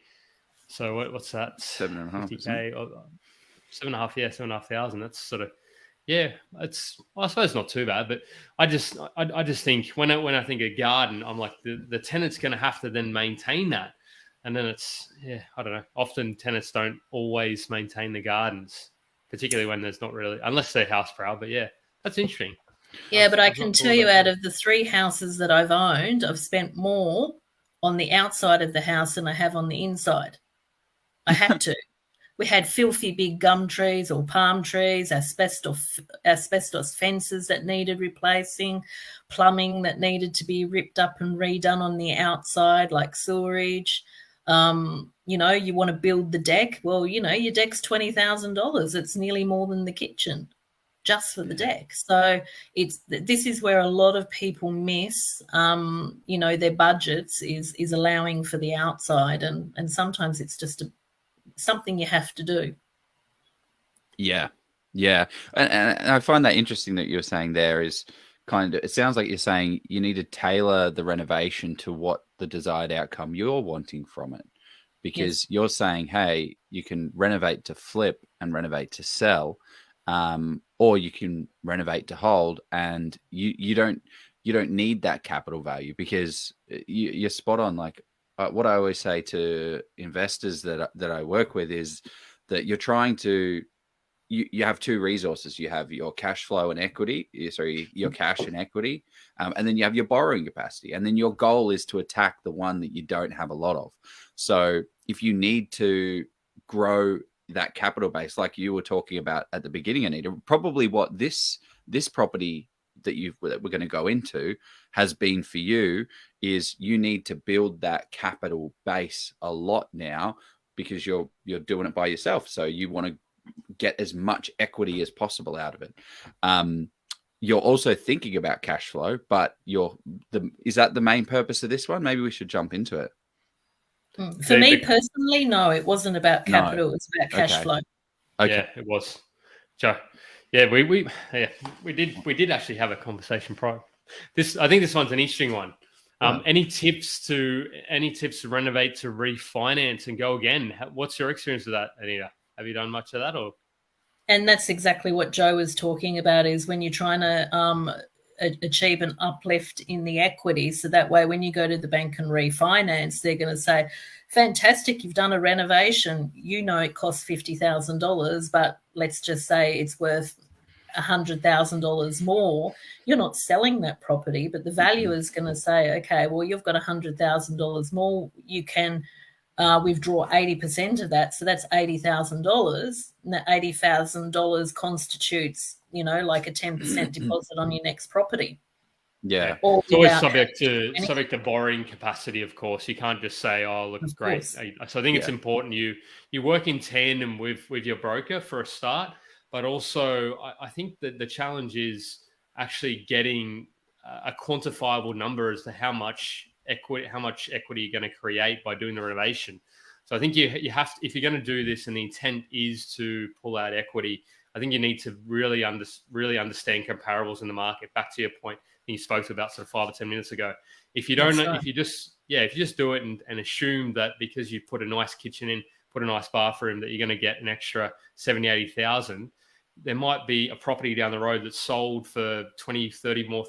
So what's that? 7.5. 50K, 7.5. Yeah, 7,500. That's sort of, yeah. I suppose not too bad, but I just think when I think of garden, I'm like the tenant's going to have to then maintain that, and then I don't know. Often tenants don't always maintain the gardens, particularly when there's not really, unless they're house proud. But yeah, that's interesting. Yeah, but I can tell you, out of the 3 houses that I've owned, I've spent more on the outside of the house than I have on the inside. I had to. We had filthy big gum trees or palm trees, asbestos fences that needed replacing, plumbing that needed to be ripped up and redone on the outside, like sewerage. You want to build the deck. Well, your deck's $20,000. It's nearly more than the kitchen, just for the deck. So this is where a lot of people miss, their budgets is allowing for the outside, and sometimes it's just something you have to do. Yeah. And I find that interesting that you're saying there is it sounds like you're saying you need to tailor the renovation to what the desired outcome you're wanting from it. Because you're saying, hey, you can renovate to flip and renovate to sell. Or you can renovate to hold, and you don't need that capital value, because you're spot on. Like what I always say to investors that I work with is that you're trying to you have 2 resources. You have your cash flow and equity, your cash and equity, and then you have your borrowing capacity. And then your goal is to attack the one that you don't have a lot of. So if you need to grow that capital base, like you were talking about at the beginning, Anita, probably what this property that we're going to go into has been for you is you need to build that capital base a lot now, because you're doing it by yourself. So you want to get as much equity as possible out of it. You're also thinking about cash flow, but is that the main purpose of this one? Maybe we should jump into it. For me personally, no, it wasn't about capital. It was about cash flow. Okay. Yeah, it was. Joe. Yeah, we did actually have a conversation prior. I think this one's an interesting one. Any tips to renovate to refinance and go again? What's your experience with that, Anita? Have you done much of that, or? And that's exactly what Joe was talking about, is when you're trying to achieve an uplift in the equity. So that way, when you go to the bank and refinance, they're going to say, fantastic, you've done a renovation. It costs $50,000, but let's just say it's worth $100,000 more. You're not selling that property, but the valuer is going to say, okay, well, you've got $100,000 more. You can withdraw 80% of that. So that's $80,000. And that $80,000 constitutes, like a 10% deposit on your next property. Yeah. It's always subject to borrowing capacity, of course. You can't just say, oh, looks great. So I think it's important you work in tandem with your broker for a start, but also I think that the challenge is actually getting a quantifiable number as to how much equity you're going to create by doing the renovation. So I think you have to, if you're going to do this and the intent is to pull out equity, I think you need to really understand comparables in the market. Back to your point you spoke to about sort of 5 or 10 minutes ago. If you don't know, if you just do it and assume that because you put a nice kitchen in, put a nice bathroom, that you're going to get an extra 70,000-80,000, there might be a property down the road that's sold for 20,000-30,000 more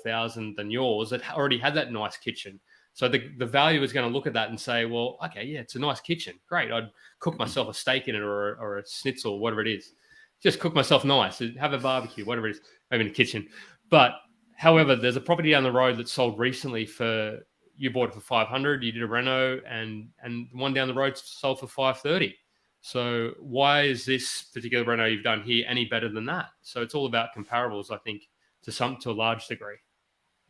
than yours that already had that nice kitchen. So the value is going to look at that and say, well, okay, yeah, it's a nice kitchen. Great. I'd cook myself a steak in it or a schnitzel, whatever it is. Just cook myself nice, have a barbecue, whatever it is, maybe in the kitchen. But however, there's a property down the road that sold recently you bought it for 500, you did a reno, and one down the road sold for 530. So why is this particular reno you've done here any better than that? So it's all about comparables, I think, to a large degree.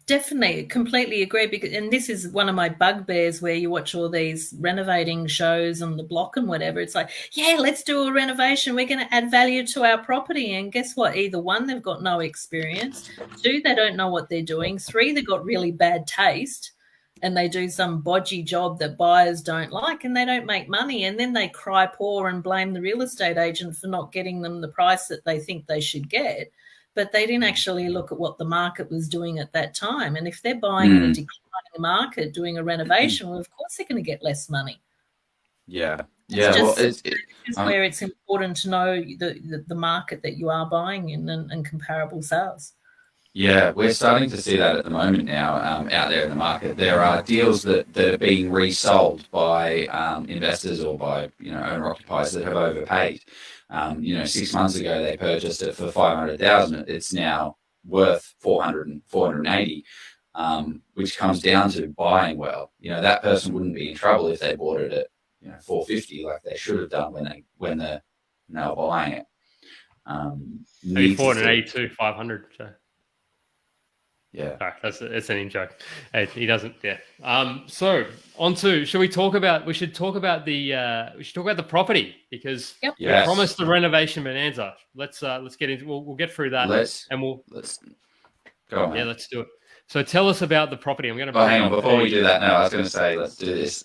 Definitely, completely agree. Because, and this is one of my bugbears where you watch all these renovating shows on the block and whatever. It's like, yeah, let's do a renovation. We're going to add value to our property. And guess what? Either one, they've got no experience. Two, they don't know what they're doing. Three, they've got really bad taste and they do some bodgy job that buyers don't like and they don't make money. And then they cry poor and blame the real estate agent for not getting them the price that they think they should get. But they didn't actually look at what the market was doing at that time. And if they're buying in a declining market, doing a renovation, well, of course they're going to get less money. Yeah. It's where it's important to know the market that you are buying in and comparable sales. Yeah, we're starting to see that at the moment now out there in the market. There are deals that are being resold by investors or by owner-occupiers that have overpaid. 6 months ago they purchased it for 500,000. It's now worth 480, which comes down to buying well. That person wouldn't be in trouble if they bought it at 450 like they should have done when they were buying it. 482, 500. So. Yeah, sorry, it's an in joke. He doesn't. Yeah. So on to we should talk about the property because we promised the renovation bonanza. Let's get into. We'll get through that. Let's go on. Yeah, let's do it. So tell us about the property. I'm going to. Hang on. Before we do that, no, I was going to say let's do this.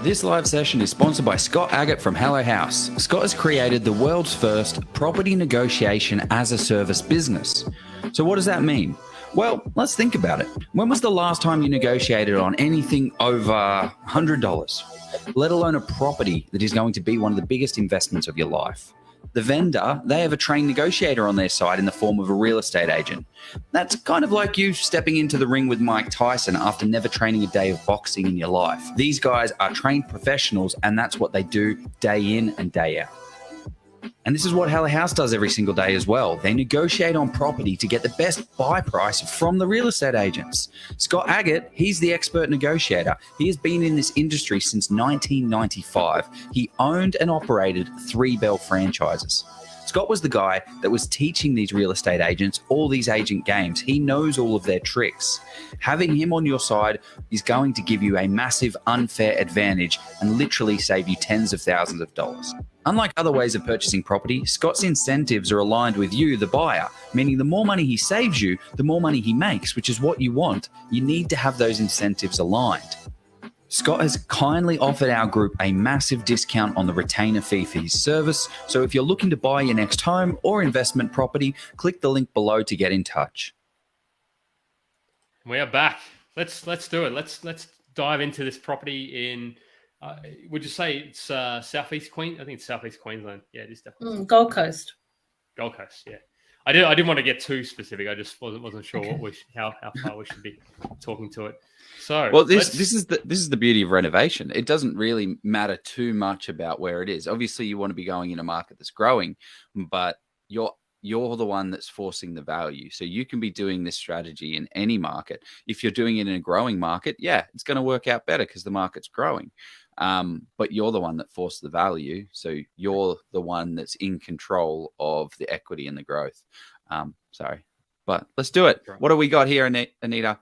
This live session is sponsored by Scott Agate from Hello House. Scott has created the world's first property negotiation as a service business. So what does that mean? Well, let's think about it. When was the last time you negotiated on anything over $100, let alone a property that is going to be one of the biggest investments of your life? The vendor, they have a trained negotiator on their side in the form of a real estate agent. That's kind of like you stepping into the ring with Mike Tyson after never training a day of boxing in your life. These guys are trained professionals, and that's what they do day in and day out. And this is what Hello House does every single day as well. They negotiate on property to get the best buy price from the real estate agents. Scott Agate, he's the expert negotiator. He has been in this industry since 1995. He owned and operated 3 Bell franchises. Scott was the guy that was teaching these real estate agents all these agent games. He knows all of their tricks. Having him on your side is going to give you a massive unfair advantage and literally save you tens of thousands of dollars. Unlike other ways of purchasing property, Scott's incentives are aligned with you, the buyer, meaning the more money he saves you, the more money he makes, which is what you want. You need to have those incentives aligned. Scott has kindly offered our group a massive discount on the retainer fee for his service. So if you're looking to buy your next home or investment property, click the link below to get in touch. We are back. Let's do it. Let's dive into this property in. Would you say it's Southeast Queensland? I think it's Southeast Queensland. Yeah, it is definitely Gold Coast. Gold Coast. Yeah, I didn't want to get too specific. I just wasn't sure how far we should be talking to it. So, well, this is the beauty of renovation. It doesn't really matter too much about where it is. Obviously, you want to be going in a market that's growing, but you're the one that's forcing the value. So you can be doing this strategy in any market. If you're doing it in a growing market, yeah, it's going to work out better because the market's growing. But you're the one that forced the value. So you're the one that's in control of the equity and the growth. But let's do it. What do we got here, Anita?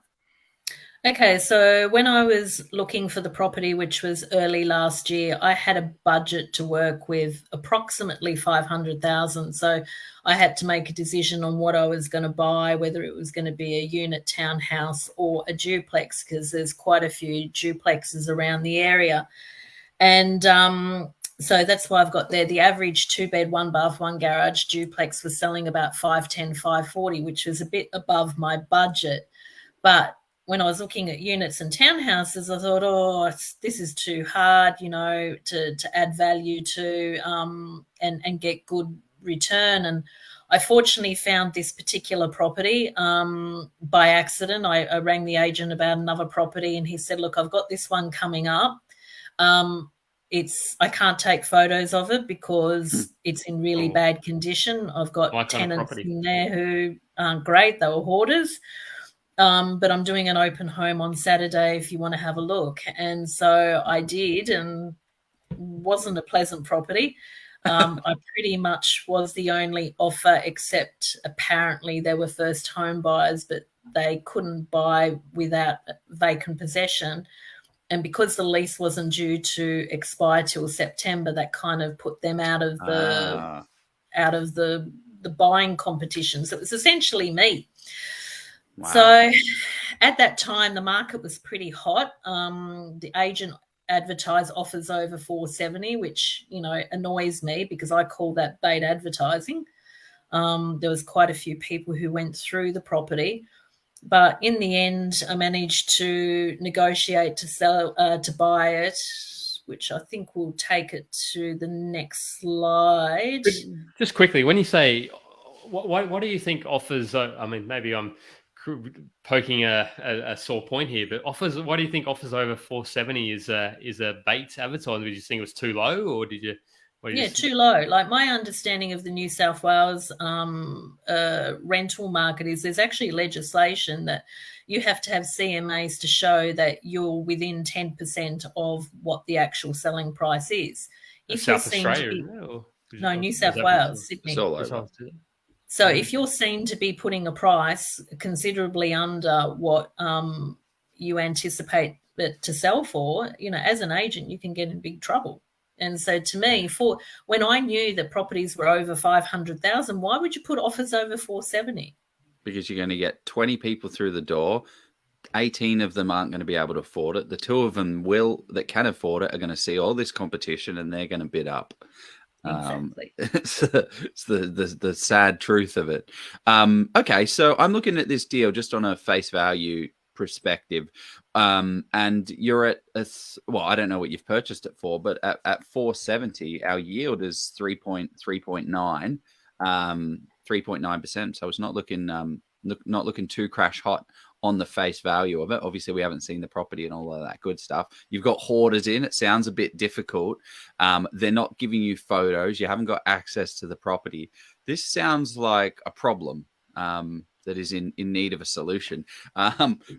Okay, so when I was looking for the property, which was early last year, I had a budget to work with approximately $500,000. So I had to make a decision on what I was going to buy, whether it was going to be a unit townhouse or a duplex, because there's quite a few duplexes around the area. And so that's why I've got there the average 2-bed, 1-bath, 1-garage duplex was selling about $510,000, $540,000, which was a bit above my budget. But when I was looking at units and townhouses, I thought, this is too hard, to add value to and get good return. And I fortunately found this particular property by accident. I rang the agent about another property and he said, look, I've got this one coming up. I can't take photos of it because it's in really bad condition. I've got tenants in there who aren't great. They were hoarders. But I'm doing an open home on Saturday if you want to have a look. And so I did, and wasn't a pleasant property. I pretty much was the only offer, except apparently there were first home buyers, but they couldn't buy without vacant possession. And because the lease wasn't due to expire till September, that kind of put them out of the buying competition. So it was essentially me. Wow. So at that time, the market was pretty hot. The agent advertised offers over 470, which, annoys me because I call that bait advertising. There was quite a few people who went through the property. But in the end, I managed to negotiate to sell, to buy it, which I think will take it to the next slide. Just quickly, when you say, what do you think offers? I mean, maybe I'm poking a sore point here, but offers. What do you think offers over 470 is a bait advertising? Did you think it was too low, or did you? Too low. Like, my understanding of the New South Wales rental market is there's actually legislation that you have to have CMAs to show that you're within 10% of what the actual selling price is. If South Australia, New South Wales, Sydney. So if you're seen to be putting a price considerably under what you anticipate it to sell for, as an agent, you can get in big trouble. And so to me, when I knew that properties were over 500,000, why would you put offers over 470? Because you're going to get 20 people through the door. 18 of them aren't going to be able to afford it. The 2 of them that can afford it are going to see all this competition and they're going to bid up. Exactly. It's the sad truth of it. Okay, so I'm looking at this deal just on a face value perspective. And you're at I don't know what you've purchased it for, but at 470, our yield is 3.9, 3.9%. So it's not looking too crash hot on the face value of it. Obviously, we haven't seen the property and all of that good stuff. You've got hoarders in. It sounds a bit difficult. They're not giving you photos. You haven't got access to the property. This sounds like a problem that is in need of a solution.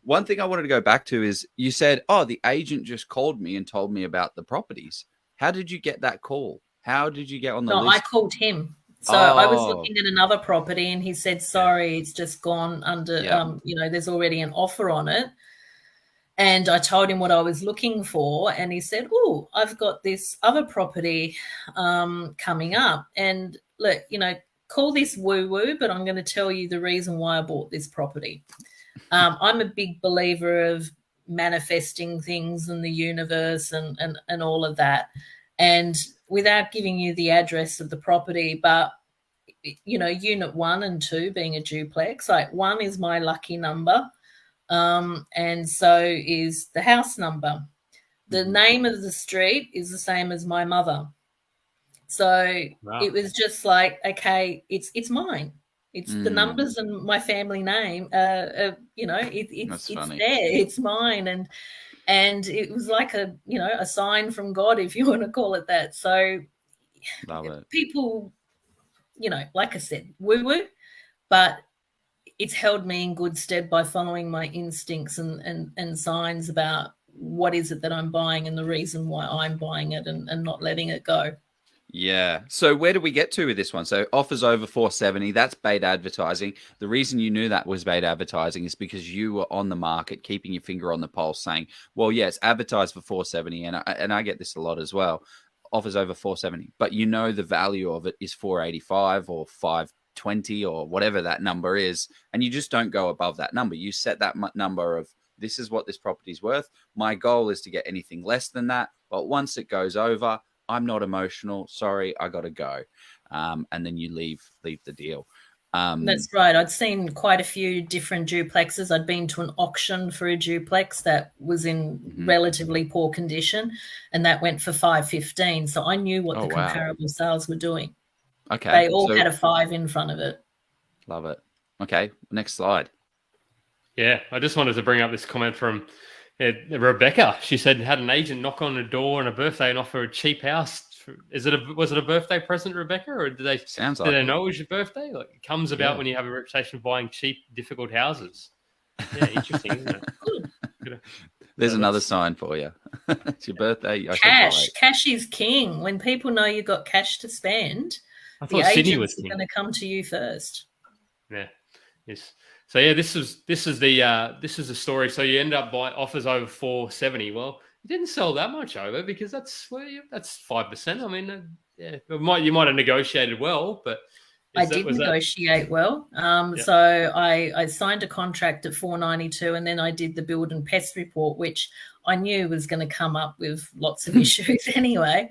One thing I wanted to go back to is you said, the agent just called me and told me about the properties. How did you get that call? How did you get on the list? No, I called him. So I was looking at another property and he said, sorry, it's just gone under, there's already an offer on it. And I told him what I was looking for. And he said, I've got this other property coming up. And look, call this woo-woo, but I'm going to tell you the reason why I bought this property. I'm a big believer of manifesting things in the universe and all of that. And without giving you the address of the property, but, unit 1 and 2 being a duplex, like 1 is my lucky number. And so is the house number. The name of the street is the same as my mother. So It was just like, okay, it's mine. It's the numbers and my family name. It's there. It's mine, and it was like a sign from God, if you want to call it that. So love it. People, like I said, woo-woo, but it's held me in good stead by following my instincts and signs about what is it that I'm buying and the reason why I'm buying it and not letting it go. Yeah. So where do we get to with this one? So offers over 470, that's bait advertising. The reason you knew that was bait advertising is because you were on the market, keeping your finger on the pulse, saying, well, yeah, it's advertised for 470. And I get this a lot as well. Offers over 470, but the value of it is 485 or 520 or whatever that number is. And you just don't go above that number. You set that number of, this is what this property is worth. My goal is to get anything less than that. But once it goes over, I'm not emotional. Sorry, I got to go. And then you leave the deal. That's right. I'd seen quite a few different duplexes. I'd been to an auction for a duplex that was in relatively poor condition, and that went for 515. So I knew what the comparable sales were doing. Okay. They all had a 5 in front of it. Love it. Okay, next slide. Yeah, I just wanted to bring up this comment from Rebecca. She said had an agent knock on the door on a birthday and offer a cheap house. Was it a birthday present, Rebecca, or did they know it was your birthday? Like, it comes about when you have a reputation of buying cheap, difficult houses. Yeah, interesting, isn't it? There's another sign for you. It's your birthday. Cash is king. When people know you've got cash to spend, the agents are going to come to you first. Yeah. Yes. So yeah, this is the story. So you end up buying offers over 470. Well, you didn't sell that much over because that's 5%. I mean, yeah, you might have negotiated well, but I did negotiate well. So I signed a contract at 492, and then I did the build and pest report, which I knew was going to come up with lots of issues anyway.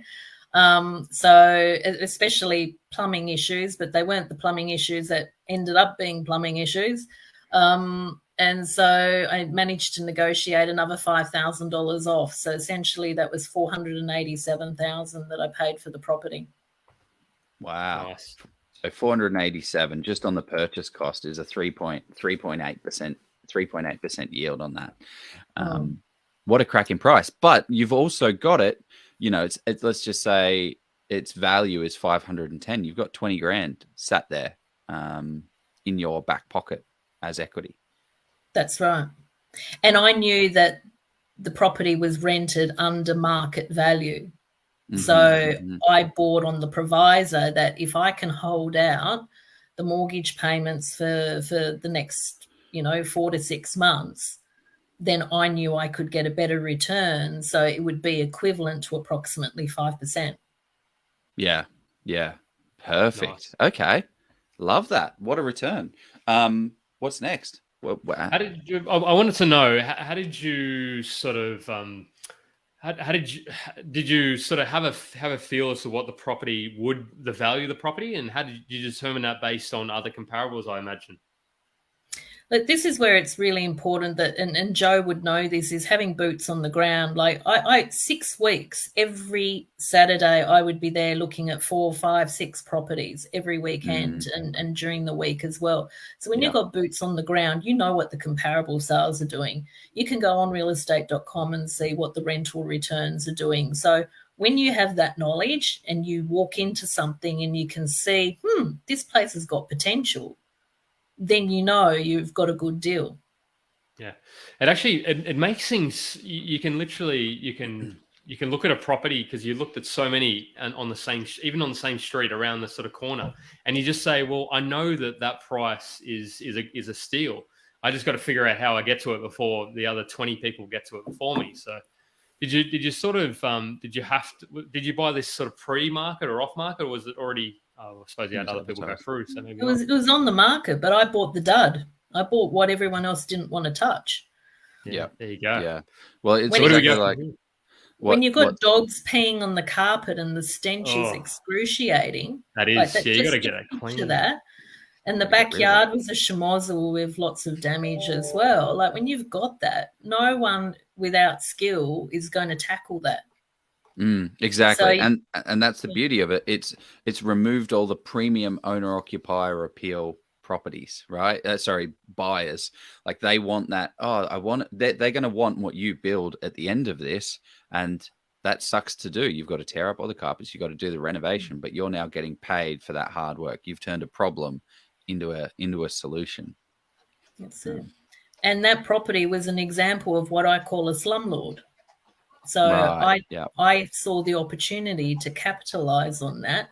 So especially plumbing issues, but they weren't the plumbing issues that ended up being plumbing issues. And so I managed to negotiate another $5,000 off. So essentially that was $487,000 that I paid for the property. Wow. Nice. So 487 just on the purchase cost is a 3.8% yield on that. What a cracking price. But you've also got it, let's just say its value is 510. You've got 20 grand sat there in your back pocket as equity. That's right. And I knew that the property was rented under market value. So I bought on the proviso that if I can hold out the mortgage payments for the next, 4 to 6 months, then I knew I could get a better return. So it would be equivalent to approximately 5%. Yeah. Yeah. Perfect. Nice. Okay. Love that. What a return. What's next? I wanted to know, how did you sort of, did you sort of have a feel as to what the value of the property, and how did you determine that based on other comparables, I imagine? Look, this is where it's really important that, and Joe would know this, is having boots on the ground. Like I 6 weeks, every Saturday, I would be there looking at 4, 5, 6 properties every weekend and during the week as well. So when you've got boots on the ground, you know what the comparable sales are doing. You can go on realestate.com and see what the rental returns are doing. So when you have that knowledge and you walk into something and you can see, this place has got potential, then you've got a good deal. Yeah, it actually it makes things. You can look at a property because you looked at so many and on the same street around the sort of corner, and you just say, well, I know that price is a steal. I just got to figure out how I get to it before the other 20 people get to it before me. So did you sort of did you buy this sort of pre-market or off-market, or was it already? I suppose you had other people go through. So maybe it was on the market, but I bought the dud. I bought what everyone else didn't want to touch. Yeah, there you go. Yeah. Well, it's exactly like when you've got dogs peeing on the carpet and the stench is excruciating. That is, you got to get it clean. That. And the backyard was a schmozzle with lots of damage as well. Like when you've got that, no one without skill is going to tackle that. Exactly. So, and that's the beauty of it. It's removed all the premium owner occupier appeal properties, right? Buyers. Like they want that. They're going to want what you build at the end of this. And that sucks to do. You've got to tear up all the carpets. You've got to do the renovation, but you're now getting paid for that hard work. You've turned a problem into a solution. That's it. And that property was an example of what I call a slumlord. So I saw the opportunity to capitalize on that,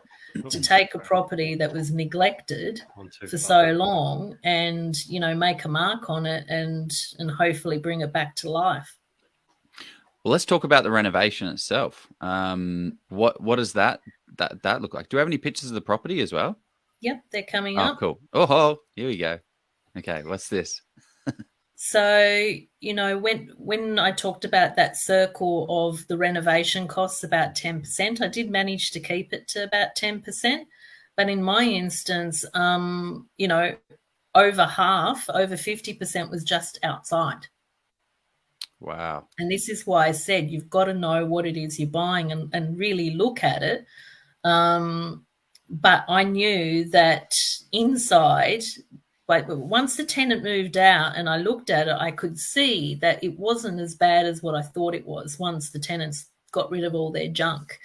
to take a property that was neglected for so long and, make a mark on it and hopefully bring it back to life. Well, let's talk about the renovation itself. What does that look like? Do we have any pictures of the property as well? Yep, they're coming up. Oh, cool. Oh, here we go. Okay, what's this? So, when I talked about that circle of the renovation costs about 10%, I did manage to keep it to about 10%. But in my instance, over half, over 50% was just outside. Wow. And this is why I said you've got to know what it is you're buying and really look at it. But I knew that inside, once the tenant moved out and I looked at it, I could see that it wasn't as bad as what I thought it was once the tenants got rid of all their junk.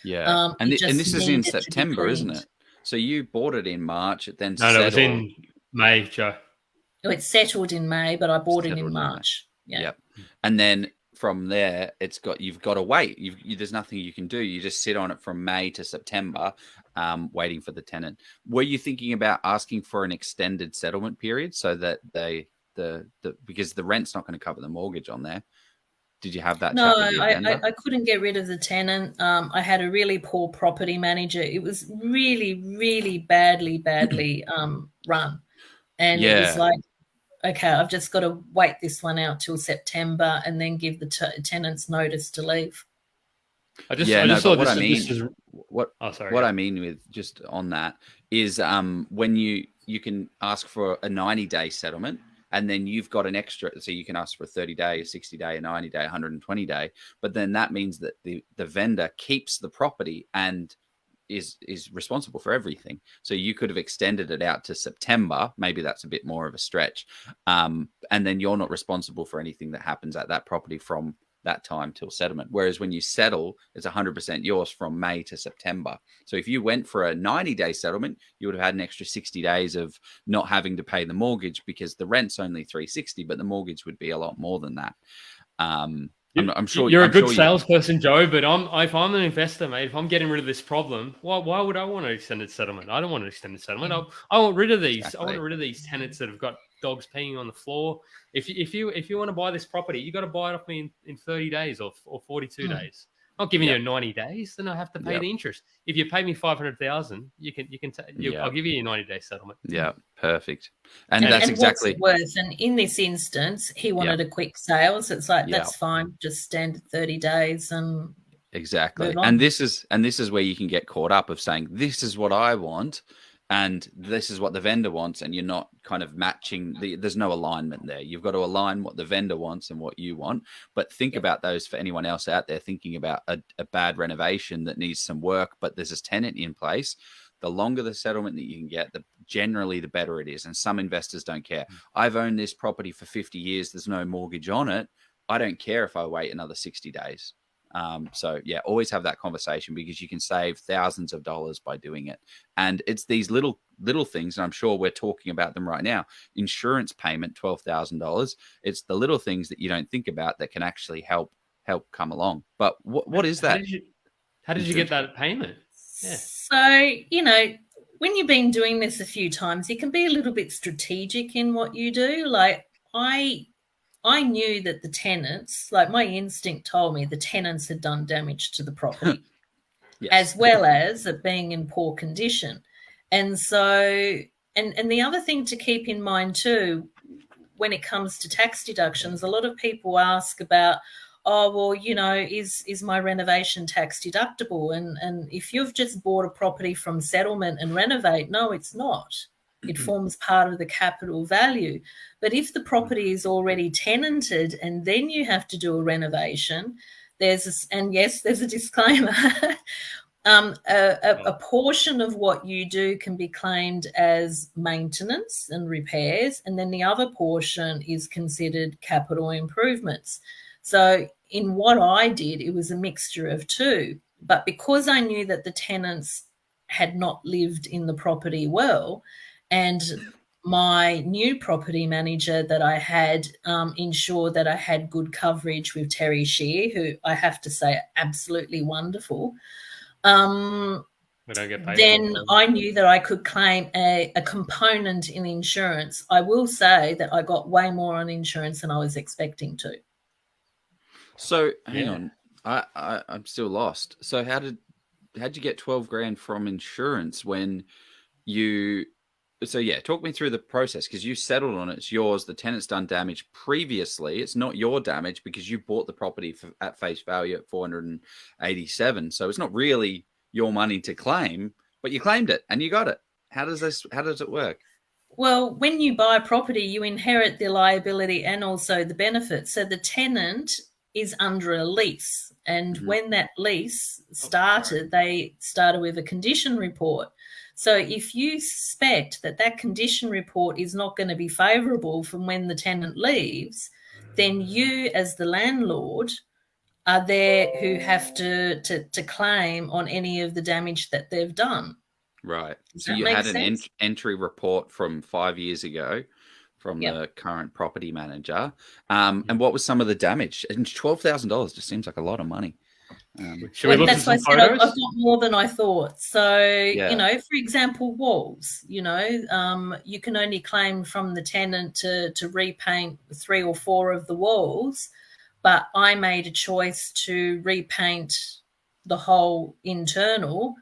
Yeah. And this is in September, isn't it? So you bought it in March. It then settled. No, it was in May, Joe. Oh, it settled in May, but I bought it in March. Yeah. Yep. And then from there, you've got to wait. There's nothing you can do. You just sit on it from May to September, waiting for the tenant. Were you thinking about asking for an extended settlement period so that because the rent's not going to cover the mortgage on there? Did you have that No, chat with your vendor? I couldn't get rid of the tenant. I had a really poor property manager. It was really, really badly run. And it was like, okay, I've just got to wait this one out till September and then give the tenants notice to leave. What I mean with just on that is when you can ask for a 90-day settlement, and then you've got an extra, so you can ask for a 30-day, a 60-day, a 90-day, 120-day, but then that means that the vendor keeps the property and is responsible for everything. So you could have extended it out to September. Maybe that's a bit more of a stretch. And then you're not responsible for anything that happens at that property from that time till settlement. Whereas when you settle, it's 100% yours from May to September. So if you went for a 90-day settlement, you would have had an extra 60 days of not having to pay the mortgage because the rent's only $360, but the mortgage would be a lot more than that. I'm sure you're a good salesperson, Joe, but if I'm an investor, mate, if I'm getting rid of this problem, why would I want an extended settlement? I don't want an extended settlement. I want rid of these. Exactly. I want rid of these tenants that have got dogs peeing on the floor. If you want to buy this property, you got to buy it off me in 30 days or 42 days. I'm not giving you 90 days, then I have to pay the interest. If you pay me $500,000, I'll give you a 90-day settlement. Yeah, perfect. And that's exactly what's worth. And in this instance, he wanted a quick sale, so it's like that's fine, just standard 30 days and exactly. And this is where you can get caught up of saying this is what I want. And this is what the vendor wants, and you're not kind of matching. There's no alignment there. You've got to align what the vendor wants and what you want. But think about those for anyone else out there thinking about a bad renovation that needs some work, but there's this tenant in place. The longer the settlement that you can get, generally the better it is. And some investors don't care. I've owned this property for 50 years. There's no mortgage on it. I don't care if I wait another 60 days. So always have that conversation because you can save thousands of dollars by doing it. And it's these little things, and I'm sure we're talking about them right now. Insurance payment, $12,000. It's the little things that you don't think about that can actually help come along. But what is that? How did you get that payment? Yeah. So, when you've been doing this a few times, you can be a little bit strategic in what you do. Like I knew that the tenants, like my instinct told me the tenants had done damage to the property, as well as it being in poor condition. And so, and the other thing to keep in mind too, when it comes to tax deductions, a lot of people ask about, is my renovation tax deductible? And if you've just bought a property from settlement and renovate, no, it's not. It forms part of the capital value. But if the property is already tenanted and then you have to do a renovation, there's a disclaimer. A portion of what you do can be claimed as maintenance and repairs, and then the other portion is considered capital improvements. So in what I did, it was a mixture of two. But because I knew that the tenants had not lived in the property well, and my new property manager that I had ensured that I had good coverage with Terry Shear, who I have to say absolutely wonderful. We don't get paid. Then I knew that I could claim a component in insurance. I will say that I got way more on insurance than I was expecting to. So hang on, I'm still lost. So how'd you get 12 grand from insurance when you? So talk me through the process, because you settled on it. It's yours. The tenant's done damage previously. It's not your damage because you bought the property at face value at 487. So it's not really your money to claim, but you claimed it and you got it. How does it work? Well, when you buy a property, you inherit the liability and also the benefit. So the tenant is under a lease. And when that lease started, they started with a condition report. So if you suspect that condition report is not going to be favourable from when the tenant leaves, then you as the landlord are there who have to claim on any of the damage that they've done. Right. So you had an entry report from 5 years ago from the current property manager. And what was some of the damage? And $12,000 just seems like a lot of money. Should we look at some photos? I've got more than I thought. So, you know, for example, walls, you know, you can only claim from the tenant to repaint 3 or 4 of the walls, but I made a choice to repaint the whole internal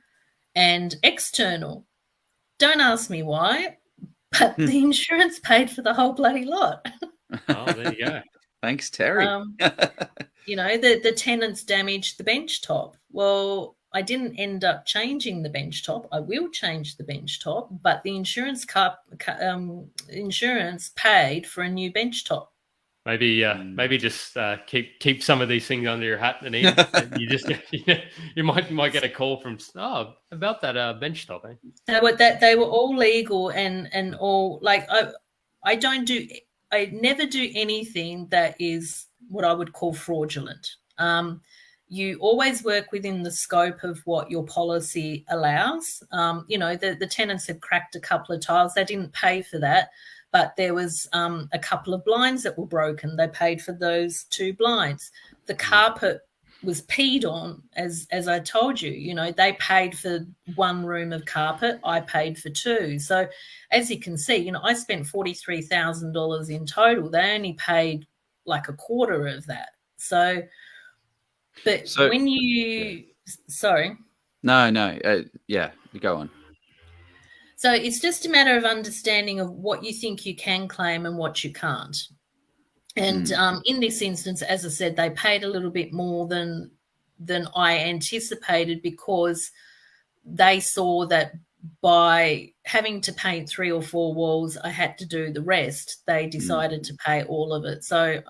and external. Don't ask me why, but the insurance paid for the whole bloody lot. Oh, there you go. Thanks, Terry. You know, the tenants damaged the bench top. Well, I didn't end up changing the bench top. I will change the bench top, but the insurance paid for a new bench top. Maybe just keep some of these things under your hat, Anita. You just you might get a call from about that bench top. They were all legal and all, like, I never do anything that is what I would call fraudulent. You always work within the scope of what your policy allows. You know, the tenants had cracked a couple of tiles. They didn't pay for that, but there was a couple of blinds that were broken. They paid for those 2 blinds. The carpet was peed on, as I told you. You know, they paid for 1 room of carpet. I paid for 2. So as you can see, you know, I spent $43,000 in total. They only paid like a quarter of that. So when you sorry. No. You go on. So it's just a matter of understanding of what you think you can claim and what you can't. And in this instance, as I said, they paid a little bit more than I anticipated, because they saw that by having to paint 3 or 4 walls, I had to do the rest. They decided to pay all of it. So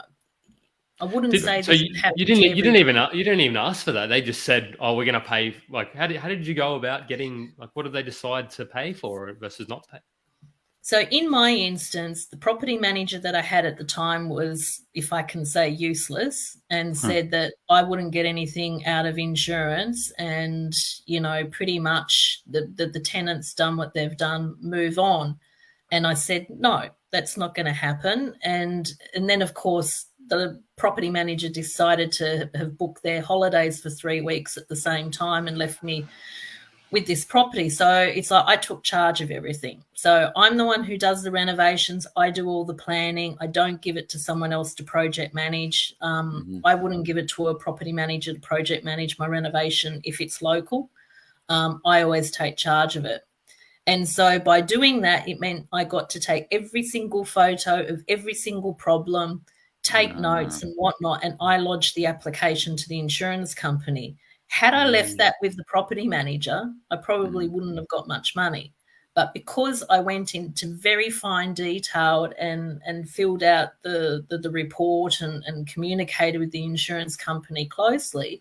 I wouldn't say so. You didn't even ask for that. They just said, "Oh, we're going to pay." Like, how did you go about getting? Like, what did they decide to pay for versus not pay? So in my instance, the property manager that I had at the time was, if I can say, useless, and said that I wouldn't get anything out of insurance, and, you know, pretty much the tenant's done what they've done, move on. And I said, no, that's not going to happen. And then, of course, the property manager decided to have booked their holidays for 3 weeks at the same time and left me with this property. So it's like I took charge of everything. So I'm the one who does the renovations. I do all the planning. I don't give it to someone else to project manage. I wouldn't give it to a property manager to project manage my renovation if it's local. I always take charge of it. And so by doing that, it meant I got to take every single photo of every single problem, take notes and whatnot, and I lodged the application to the insurance company. Had I left that with the property manager, I probably wouldn't have got much money. But because I went into very fine detail and filled out the report and communicated with the insurance company closely,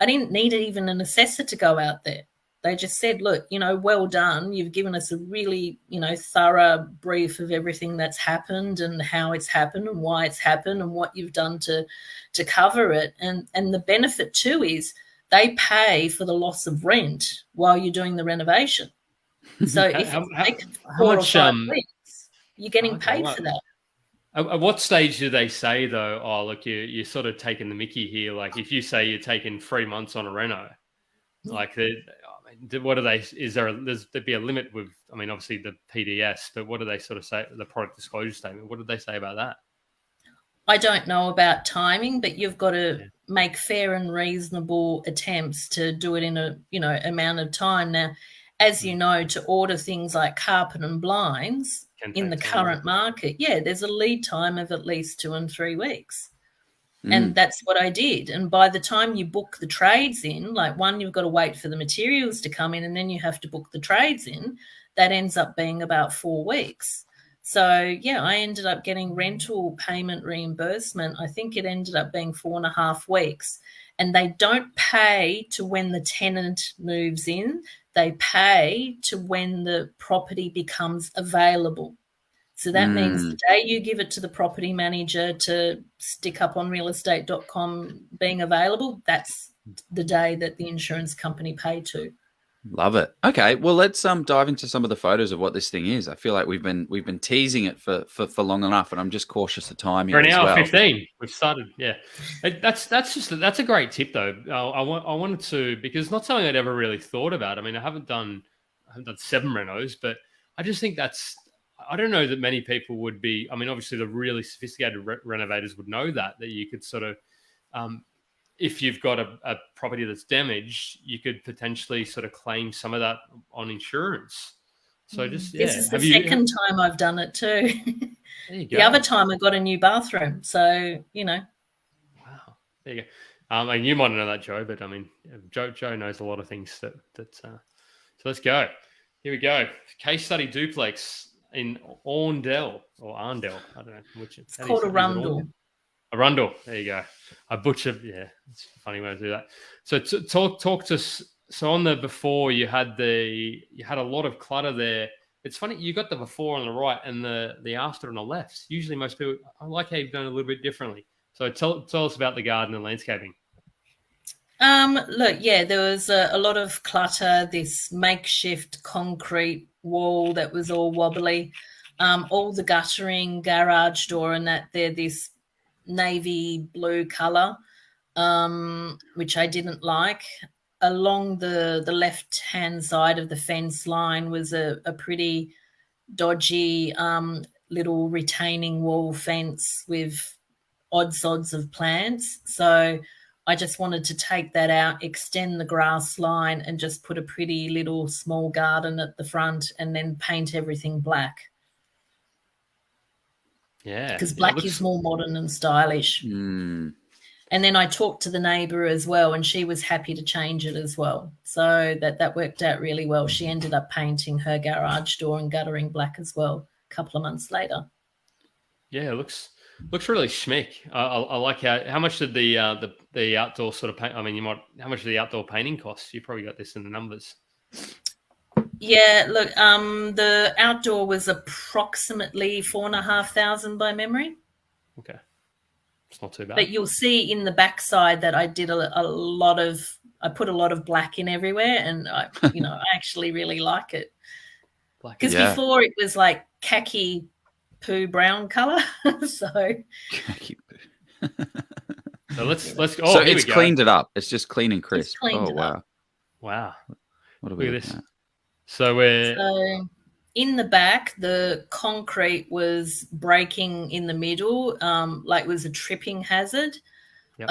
I didn't need even an assessor to go out there. They just said, look, you know, well done. You've given us a really, you know, thorough brief of everything that's happened and how it's happened and why it's happened and what you've done to cover it. And the benefit too is they pay for the loss of rent while you're doing the renovation. So if it's like 4 or 5 weeks, you're getting paid for that. At what stage do they say, though, oh, look, you're sort of taking the mickey here? Like, if you say you're taking 3 months on a reno, like, what do they, there'd be a limit with, I mean, obviously the PDS, but what do they sort of say, the product disclosure statement? What did they say about that? I don't know about timing, but you've got to make fair and reasonable attempts to do it in a, you know, amount of time. Now, as you know, to order things like carpet and blinds in the current market, there's a lead time of at least 2 and 3 weeks. And that's what I did. And by the time you book the trades in, like, one, you've got to wait for the materials to come in, and then you have to book the trades in. That ends up being about 4 weeks. So, I ended up getting rental payment reimbursement. I think it ended up being 4.5 weeks. And they don't pay to when the tenant moves in. They pay to when the property becomes available. So that means the day you give it to the property manager to stick up on realestate.com being available, that's the day that the insurance company paid to. Love it. Okay, well, let's dive into some of the photos of what this thing is. I feel like we've been teasing it for long enough, and I'm just cautious of time here For an as hour well. 15, we've started. Yeah, that's a great tip though. I wanted to, because not something I'd ever really thought about. I mean, I haven't done 7 renos, but I just think I don't know that many people would be. I mean, obviously the really sophisticated renovators would know that you could sort of, if you've got a property that's damaged, you could potentially sort of claim some of that on insurance. So just, This is the second time I've done it too. There you go. The other time I got a new bathroom. So, Wow. There you go. And you might know that, Joe, but I mean, Joe knows a lot of things so let's go. Here we go. Case study duplex in Arundel or Arundel. I don't know which. It's called Arundel. Arundel. There you go. I butchered. Yeah, it's a funny way to do that. So talk to us. So on the before, you had a lot of clutter there. It's funny, you got the before on the right and the after on the left. Usually most people, I like how you've done it a little bit differently. So tell us about the garden and landscaping. Look, yeah, there was a lot of clutter, this makeshift concrete wall that was all wobbly, all the guttering, garage door and that, they're this navy blue colour, which I didn't like. Along the left-hand side of the fence line was a pretty dodgy little retaining wall fence with odd sods of plants. So I just wanted to take that out, extend the grass line and just put a pretty little small garden at the front and then paint everything black. Yeah. Because black is more modern and stylish. Mm. And then I talked to the neighbour as well, and she was happy to change it as well. So that worked out really well. She ended up painting her garage door and guttering black as well a couple of months later. Yeah, it looks really schmick. I like how much did the outdoor sort of paint? I mean, how much did the outdoor painting cost? You probably got this in the numbers. Yeah, look, the outdoor was approximately $4,500 by memory. Okay. It's not too bad. But you'll see in the backside that I did I put a lot of black in everywhere, and I actually really like it. Because before it was like khaki poo brown color. So Khaki poo. So let's go. So it's cleaned it up. It's just clean and crisp. Oh wow. Up. Wow. What are we Look at this. at? So in the back, the concrete was breaking in the middle, like it was a tripping hazard. Yep.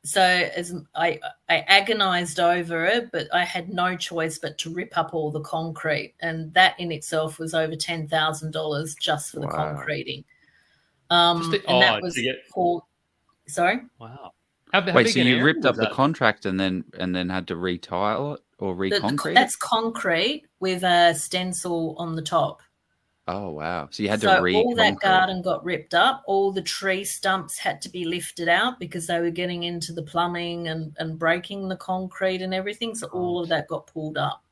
So as I agonized over it, but I had no choice but to rip up all the concrete. And that in itself was over $10,000 just for the concreting. And that was called, sorry? Wow. Wait, so you ripped up the contract and then had to retile it or reconcrete? That's concrete with a stencil on the top. Oh, wow. So you had to all that garden got ripped up. All the tree stumps had to be lifted out because they were getting into the plumbing and breaking the concrete and everything. So all of that got pulled up.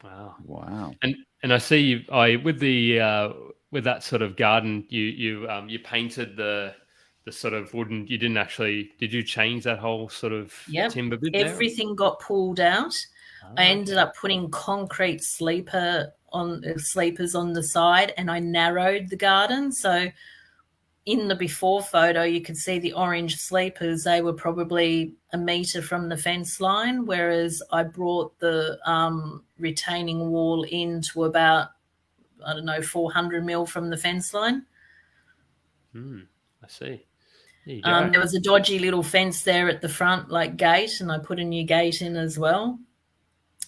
Wow. And I see with that sort of garden, you painted the sort of wooden. You didn't actually. Did you change that whole sort of timber bit? Everything got pulled out. I ended up putting concrete sleepers on the side, and I narrowed the garden. So in the before photo, you could see the orange sleepers. They were probably a metre from the fence line, whereas I brought the retaining wall into about, 400 mil from the fence line. I see. There you go. There was a dodgy little fence there at the front, like gate, and I put a new gate in as well.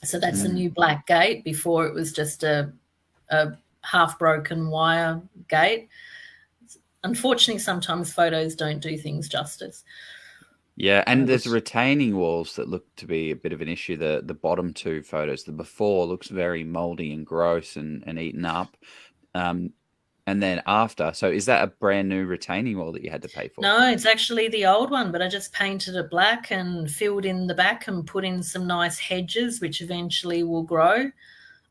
So that's a new black gate. Before it was just a half-broken wire gate. Unfortunately, sometimes photos don't do things justice. Yeah, and there's retaining walls that look to be a bit of an issue. The bottom two photos, the before looks very mouldy and gross and eaten up. And then after, so is that a brand new retaining wall that you had to pay for? No, it's actually the old one, but I just painted it black and filled in the back and put in some nice hedges, which eventually will grow.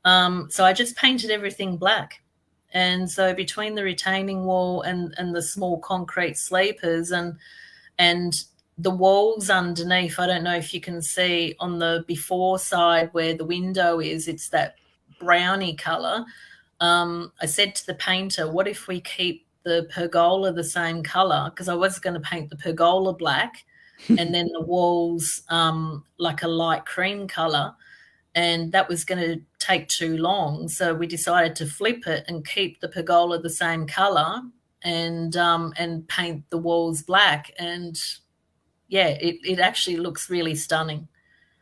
So I just painted everything black. And so between the retaining wall and the small concrete sleepers and the walls underneath, I don't know if you can see on the before side where the window is, it's that browny colour. I said to the painter, what if we keep the pergola the same colour? Because I was going to paint the pergola black and then the walls like a light cream colour, and that was going to take too long. So we decided to flip it and keep the pergola the same colour and paint the walls black. And yeah, it actually looks really stunning.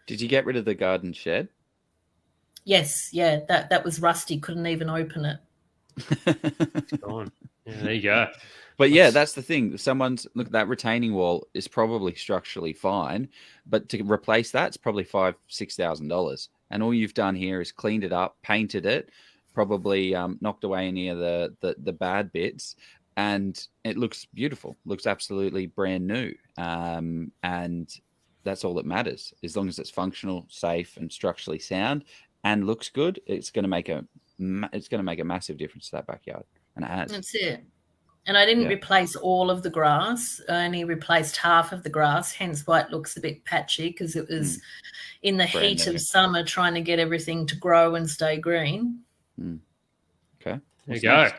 Did you get rid of the garden shed? Yes, yeah, that was rusty. Couldn't even open it. It's gone. Yeah, there you go. But yeah, that's the thing. Look, that retaining wall is probably structurally fine, but to replace that, it's probably $5,000-$6,000. And all you've done here is cleaned it up, painted it, probably knocked away any of the bad bits, and it looks beautiful. Looks absolutely brand new. And that's all that matters. As long as it's functional, safe, and structurally sound, and looks good, it's going to make a massive difference to that backyard, and it has. That's it. And I didn't replace all of the grass. I only replaced half of the grass, hence why it looks a bit patchy, because it was in the heat of summer trying to get everything to grow and stay green. Okay. There you go.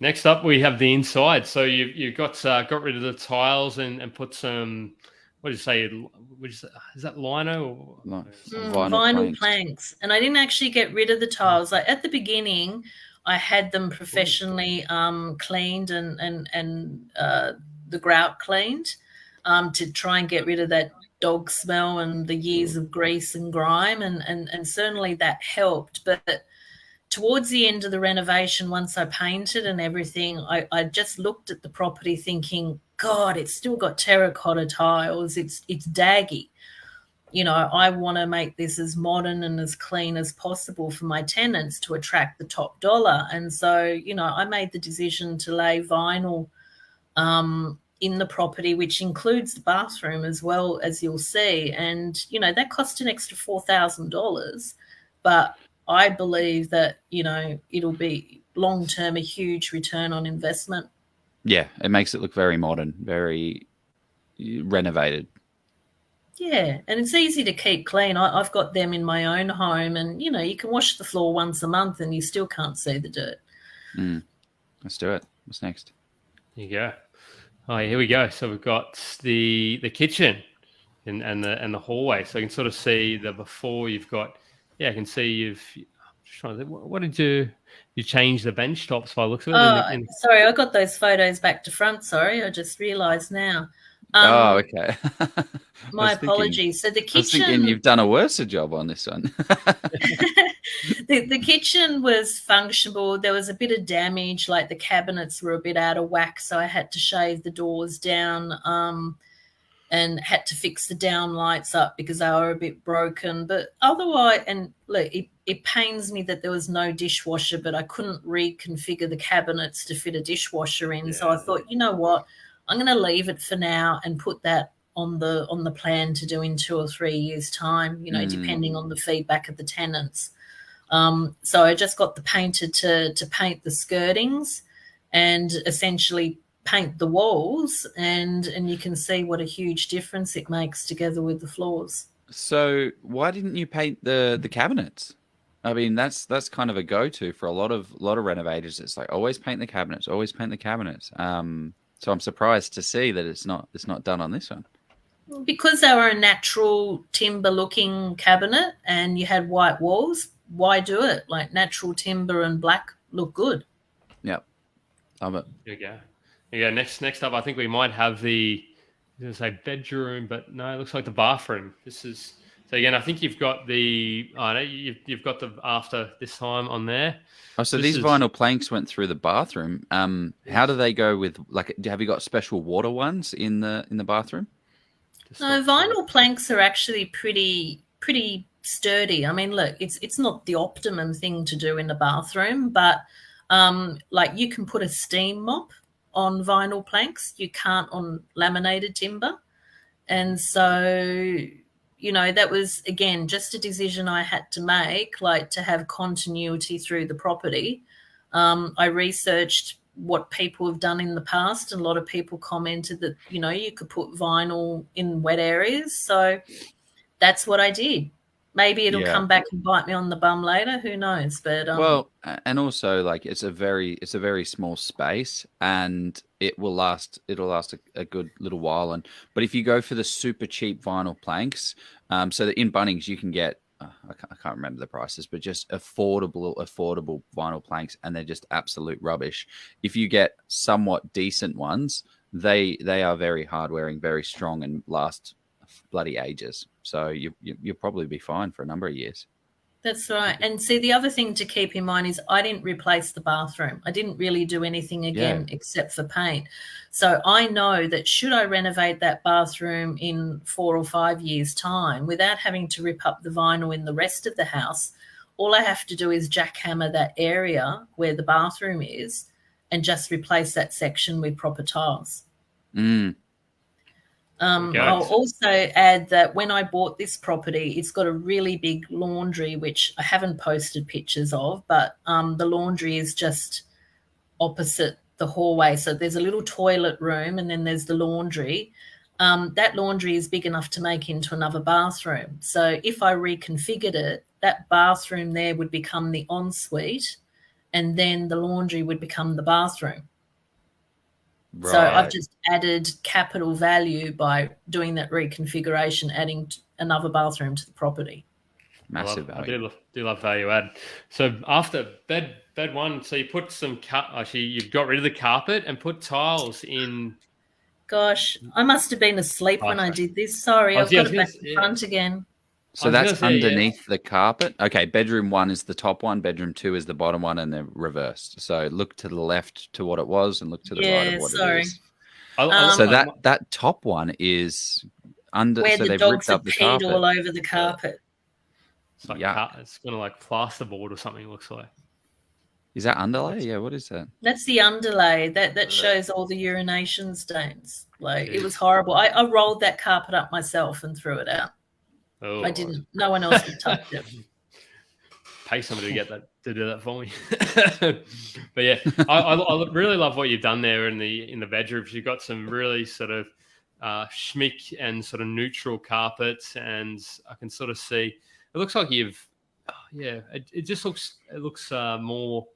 Next up, we have the inside. So you've got rid of the tiles and put some, what did you say? Is that lino? Or vinyl planks. And I didn't actually get rid of the tiles. Like at the beginning, I had them professionally cleaned and the grout cleaned to try and get rid of that dog smell and the years of grease and grime, and certainly that helped. But towards the end of the renovation, once I painted and everything, I just looked at the property thinking, God, it's still got terracotta tiles. It's daggy. You know, I want to make this as modern and as clean as possible for my tenants to attract the top dollar. And so, you know, I made the decision to lay vinyl in the property, which includes the bathroom as well, as you'll see. And, you know, that cost an extra $4,000. But I believe that, you know, it'll be long-term a huge return on investment. Yeah, it makes it look very modern, very renovated. Yeah, and it's easy to keep clean. I've got them in my own home, and, you know, you can wash the floor once a month and you still can't see the dirt. Let's do it. What's next? There you go. Oh, here we go. So we've got the kitchen and the hallway. So you can sort of see the before. You've got, I can see you've. I'm just trying to think, what did you change the bench tops by looks of it? Sorry, I got those photos back to front. Sorry, I just realised now. Okay. My apologies. So the kitchen. I was thinking you've done a worse job on this one. The kitchen was functional. There was a bit of damage, like the cabinets were a bit out of whack, so I had to shave the doors down and had to fix the down lights up because they were a bit broken. But otherwise, and look, it pains me that there was no dishwasher, but I couldn't reconfigure the cabinets to fit a dishwasher in. So I thought, you know what, I'm going to leave it for now and put that on the plan to do in 2 or 3 years' time, you know, depending on the feedback of the tenants. So I just got the painter to paint the skirtings and essentially paint the walls, and you can see what a huge difference it makes together with the floors. So why didn't you paint the cabinets? I mean, that's kind of a go-to for a lot of renovators. It's like always paint the cabinets, always paint the cabinets. So I'm surprised to see that it's not done on this one. Because they were a natural timber-looking cabinet and you had white walls, why do it? Like natural timber and black look good. Yep, love it. There you go. Yeah. Next up, I think we might have the bedroom, but no, it looks like the bathroom. This is so again. I think you've got you've got the after this time on there. Oh, so these vinyl planks went through the bathroom. How do they go with, like, have you got special water ones in the bathroom? No, vinyl planks are actually pretty sturdy. I mean, look, it's not the optimum thing to do in the bathroom, but like you can put a steam mop on vinyl planks. You can't on laminated timber. And so, you know, that was, again, just a decision I had to make, like to have continuity through the property. I researched what people have done in the past. And a lot of people commented that, you know, you could put vinyl in wet areas. So that's what I did. Maybe it'll come back and bite me on the bum later. Who knows? But well, and also like it's a very small space, and it'll last a good little while. But if you go for the super cheap vinyl planks, so that in Bunnings you can get I can't remember the prices, but just affordable vinyl planks, and they're just absolute rubbish. If you get somewhat decent ones, they are very hard wearing, very strong, and last bloody ages. So you'll probably be fine for a number of years. That's right. And see, the other thing to keep in mind is I didn't replace the bathroom. I didn't really do anything again except for paint. So I know that should I renovate that bathroom in 4 or 5 years' time without having to rip up the vinyl in the rest of the house, all I have to do is jackhammer that area where the bathroom is and just replace that section with proper tiles. I'll also add that when I bought this property, it's got a really big laundry, which I haven't posted pictures of, but the laundry is just opposite the hallway. So there's a little toilet room and then there's the laundry. That laundry is big enough to make into another bathroom. So if I reconfigured it, that bathroom there would become the ensuite, and then the laundry would become the bathroom. Right. So I've just added capital value by doing that reconfiguration, adding another bathroom to the property. Massive value. I do love value add. So after bed one, so you put some you've got rid of the carpet and put tiles in. Gosh, I must have been asleep when I did this. Sorry, I've got it back in front again. So that's underneath the carpet. Okay, bedroom 1 is the top one, bedroom 2 is the bottom one, and they're reversed. So look to the left to what it was, and look to the right of what it is. So that top one is under. Where so the they've dogs ripped up have the peed carpet. all over the carpet. It's like it's kind of like plasterboard or something. It looks like. Is that underlay? Yeah, what is that? That's the underlay. That shows all the urination stains. Like it was horrible. I rolled that carpet up myself and threw it out. Oh, I didn't. No one else would touch it. Pay somebody to do that for me. But yeah, I really love what you've done there in the bedrooms. You've got some really sort of schmick and sort of neutral carpets, and I can sort of see. It looks like it just looks more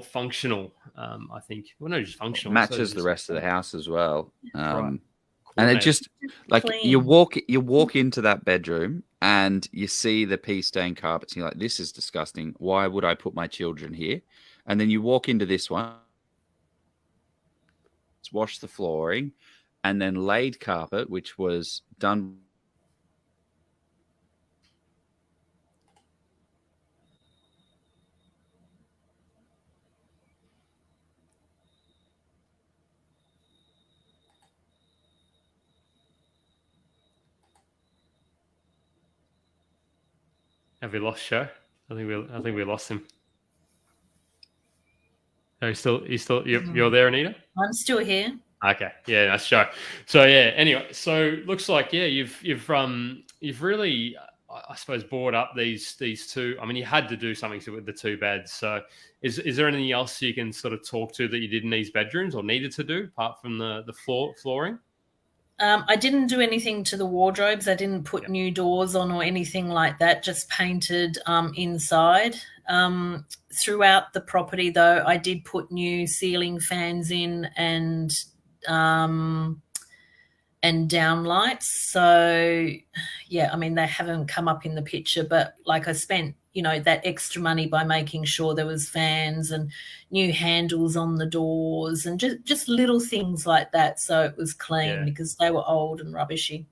functional. I think. Well, not just functional. It matches the rest of the house as well. Right. And it just like you walk into that bedroom and you see the pea stained carpets. And you're like, this is disgusting. Why would I put my children here? And then you walk into this one, wash the flooring, and then laid carpet, which was done. Have we lost Joe? I think we lost him. Are you're there, Anita? I'm still here. Okay, yeah, that's Joe. So yeah, anyway, so looks like you've really, I suppose, brought up these two. I mean, you had to do something with the two beds. So is there anything else you can sort of talk to that you did in these bedrooms or needed to do apart from the flooring? I didn't do anything to the wardrobes. I didn't put new doors on or anything like that, just painted inside. Throughout the property, though, I did put new ceiling fans in and downlights. So, yeah, I mean, they haven't come up in the picture, but like I spent, that extra money by making sure there was fans and new handles on the doors and just little things like that. So it was clean because they were old and rubbishy.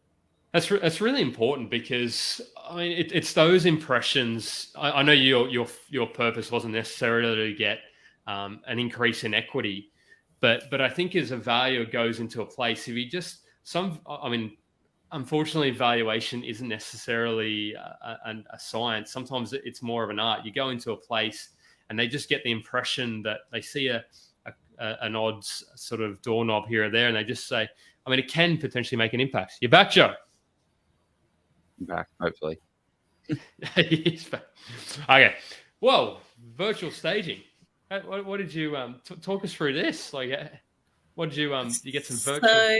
That's really important because I mean it's those impressions. I know your purpose wasn't necessarily to get an increase in equity, but I think as a value goes into a place, if you just unfortunately, valuation isn't necessarily a science. Sometimes it's more of an art. You go into a place and they just get the impression that they see an odd sort of doorknob here or there, and they just say, I mean, it can potentially make an impact. You're back, Joe. I'm back, hopefully. He's back. Okay. Whoa, virtual staging. what did you talk us through this? Like, what did you get some virtual? So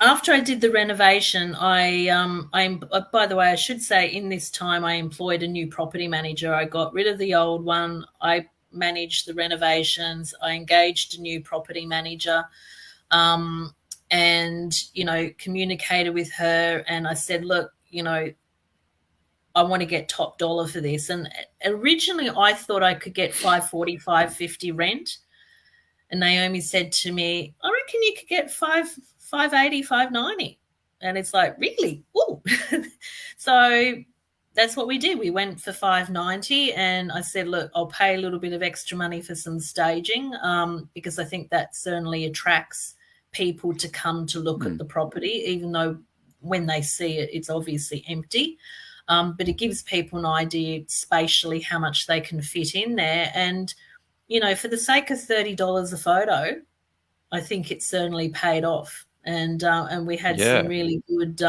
after I did the renovation, by the way, I should say in this time I employed a new property manager. I got rid of the old one. I managed the renovations. I engaged a new property manager, and communicated with her. And I said, look, I want to get top dollar for this. And originally I thought I could get $540, $550 rent. And Naomi said to me, I reckon you could get $580, $590. And it's like, really? Ooh. So that's what we did. We went for $590, and I said, look, I'll pay a little bit of extra money for some staging, because I think that certainly attracts people to come to look at the property, even though when they see it, it's obviously empty. But it gives people an idea spatially how much they can fit in there. And, for the sake of $30 a photo, I think it certainly paid off. And we had some really good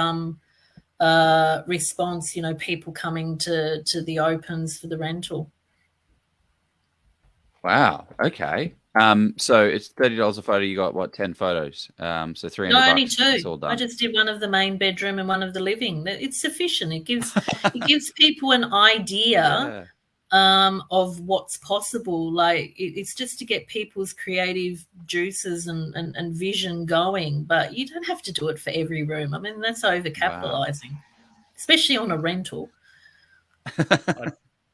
response, people coming to the opens for the rental. Wow. Okay. So it's $30 a photo. You got what, 10 photos? So $300. No, only 2. It's all done. I just did one of the main bedroom and one of the living. It's sufficient. It gives people an idea of what's possible. Like it's just to get people's creative juices and vision going. But you don't have to do it for every room. I mean, that's overcapitalizing, especially on a rental.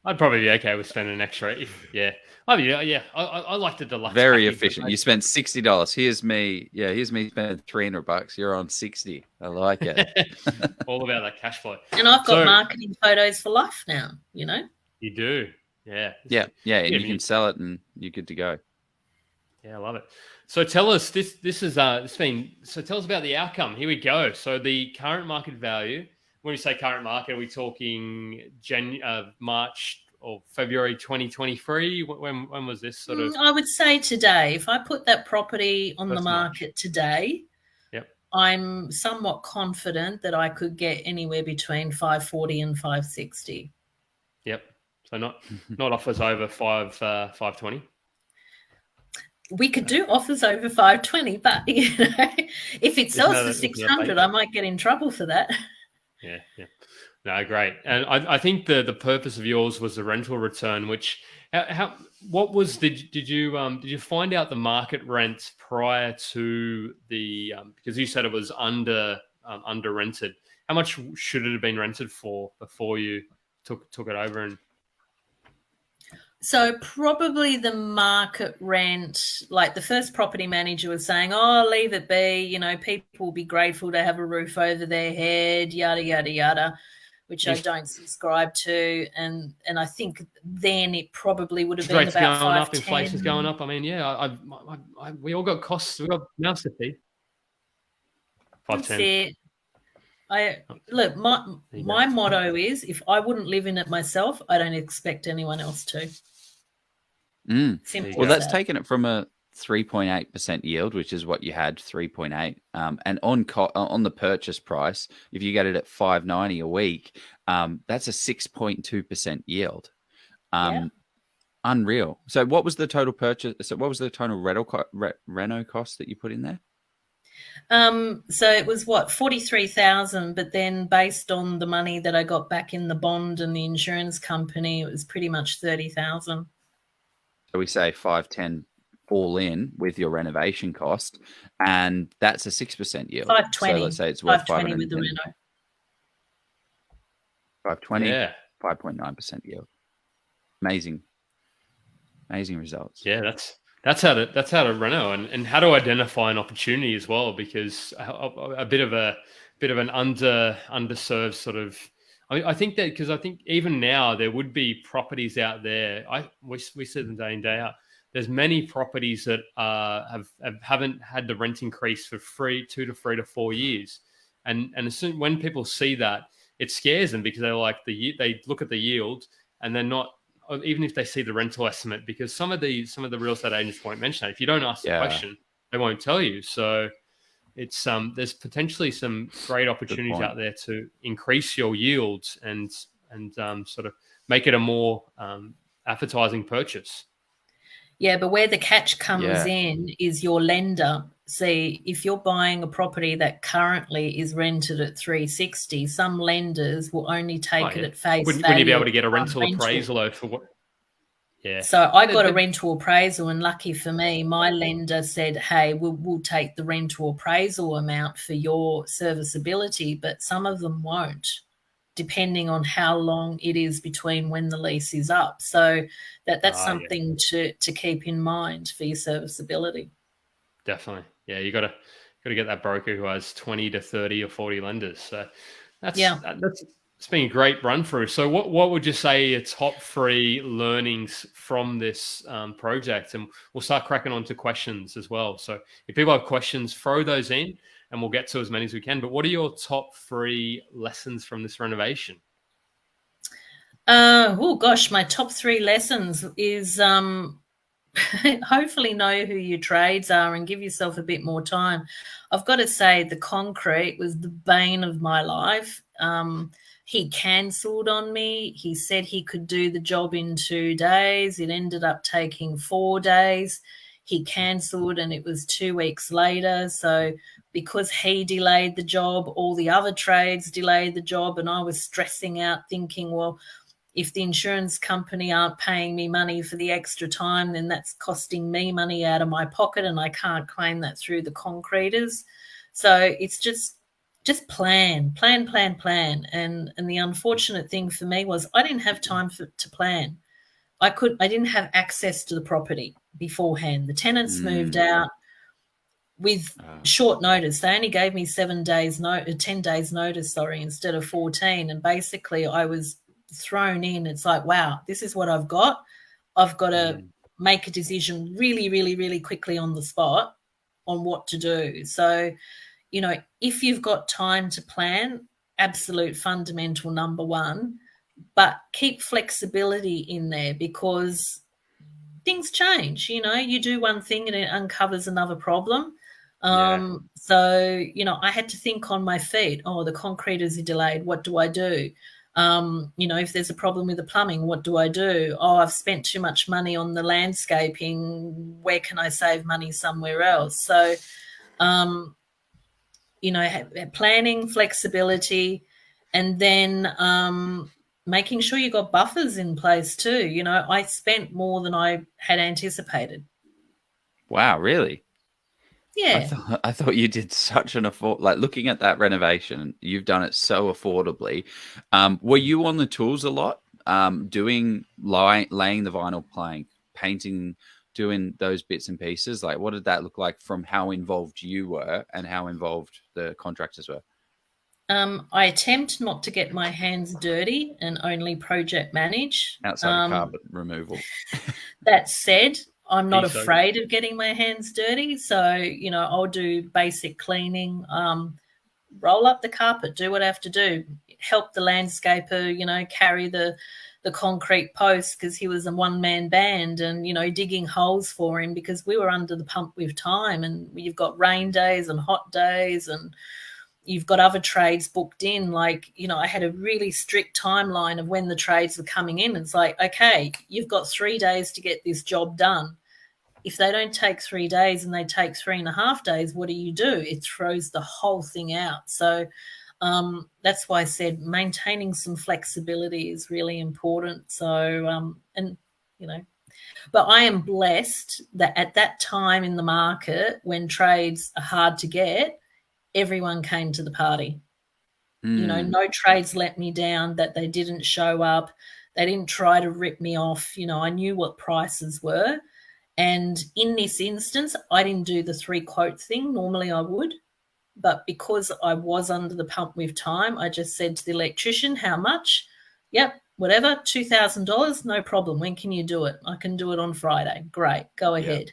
I'd probably be okay with spending an extra. I like the deluxe. Very efficient. You spent $60. Here's me spending $300. You're on 60. I like it. All about that cash flow. And I've got marketing photos for life now. You do, yeah. And you can sell it, and you're good to go. Yeah, I love it. So tell us tell us about the outcome. Here we go. So the current market value. When we say current market, are we talking March or February 2023? When was this sort of? I would say today. If I put that property on the market today, I'm somewhat confident that I could get anywhere between $540 and $560. Yep. So not offers over 520. We could do offers over 520, but if it sells for 600, I might get in trouble for that. Yeah. No, great. And I think the purpose of yours was the rental return, which did you find out the market rent prior to the because you said it was under rented. How much should it have been rented for before you took it over? And so probably the market rent, like the first property manager was saying, oh, leave it be, people will be grateful to have a roof over their head, yada, yada, yada, which I don't subscribe to. And I think then it probably would have been rates about going 5, up, inflation's going up. I mean, we all got costs. We got mouths to feed. 510. Look, my motto is, if I wouldn't live in it myself, I don't expect anyone else to. Well, that's taken it from a 3.8% yield, which is what you had, 3.8. And on the purchase price, if you get it at $590 a week, that's a 6.2% yield. Unreal. So what was the total purchase? So what was the total reno cost that you put in there? So it was $43,000, but then based on the money that I got back in the bond and the insurance company, it was pretty much $30,000. So we say 510 all in with your renovation cost, and that's a 6% yield. 520. So let's say it's worth 520 with the reno. 520, 5.9% yield. Amazing results. Yeah, that's how to reno and how to identify an opportunity as well, because a bit of an underserved sort of. I think that because I think even now there would be properties out there. We see them day in day out. There's many properties that haven't had the rent increase for 2 to 3 to 4 years, and as soon when people see that, it scares them because they look at the yield and they're not. Even if they see the rental estimate, because some of the real estate agents won't mention that. If you don't ask the question, they won't tell you. So it's there's potentially some great opportunities out there to increase your yields and sort of make it a more appetizing purchase. Yeah, but where the catch comes in is your lender. See, if you're buying a property that currently is rented at 360, some lenders will only take it at face value. Wouldn't you be able to get a rental appraisal for what? Yeah. So I got a rental appraisal, and lucky for me, my lender said, hey, we'll take the rental appraisal amount for your serviceability, but some of them won't, depending on how long it is between when the lease is up. So that's something to keep in mind for your serviceability. Definitely. Yeah, you got to get that broker who has 20 to 30 or 40 lenders. So it's been a great run through. So what would you say are top 3 learnings from this project? And we'll start cracking on to questions as well. So if people have questions, throw those in and we'll get to as many as we can. But what are your top 3 lessons from this renovation? My top 3 lessons is hopefully know who your trades are and give yourself a bit more time. I've got to say the concrete was the bane of my life. He cancelled on me. He said he could do the job in 2 days. It ended up taking 4 days. He cancelled and it was 2 weeks later. So because he delayed the job, all the other trades delayed the job, and I was stressing out thinking, well, if the insurance company aren't paying me money for the extra time, then that's costing me money out of my pocket and I can't claim that through the concreters. So it's just plan. And the unfortunate thing for me was I didn't have time to plan. I didn't have access to the property beforehand. The tenants moved out with short notice. They only gave me 10 days notice, instead of 14. And basically I was thrown in. It's like, wow, this is what I've got. I've got to make a decision really, really, really quickly on the spot on what to do. So, if you've got time to plan, absolute fundamental number 1, but keep flexibility in there because things change. You do one thing and it uncovers another problem. So, I had to think on my feet. Oh, the concreters are delayed. What do I do? If there's a problem with the plumbing, what do I do? Oh, I've spent too much money on the landscaping. Where can I save money somewhere else? So, planning, flexibility, and then making sure you got buffers in place too. I spent more than I had anticipated. Wow, really? Yeah. I thought you did such an looking at that renovation, you've done it so affordably. Were you on the tools a lot, doing laying the vinyl plank, painting, doing those bits and pieces? Like, what did that look like from how involved you were and how involved the contractors were? I attempt not to get my hands dirty and only project manage. Outside of carpet removal. That said, I'm not afraid of getting my hands dirty. So, I'll do basic cleaning, roll up the carpet, do what I have to do, help the landscaper, carry the concrete posts because he was a one-man band and, digging holes for him because we were under the pump with time, and you've got rain days and hot days and you've got other trades booked in. Like, I had a really strict timeline of when the trades were coming in. It's like, okay, you've got 3 days to get this job done. If they don't take 3 days and they take 3.5 days, what do? It throws the whole thing out. So that's why I said maintaining some flexibility is really important. So, but I am blessed that at that time in the market when trades are hard to get, everyone came to the party. No trades let me down that they didn't show up. They didn't try to rip me off. I knew what prices were. And in this instance, I didn't do the 3-quote thing. Normally I would. But because I was under the pump with time, I just said to the electrician, how much? Yep, whatever, $2,000, no problem. When can you do it? I can do it on Friday. Great, go ahead.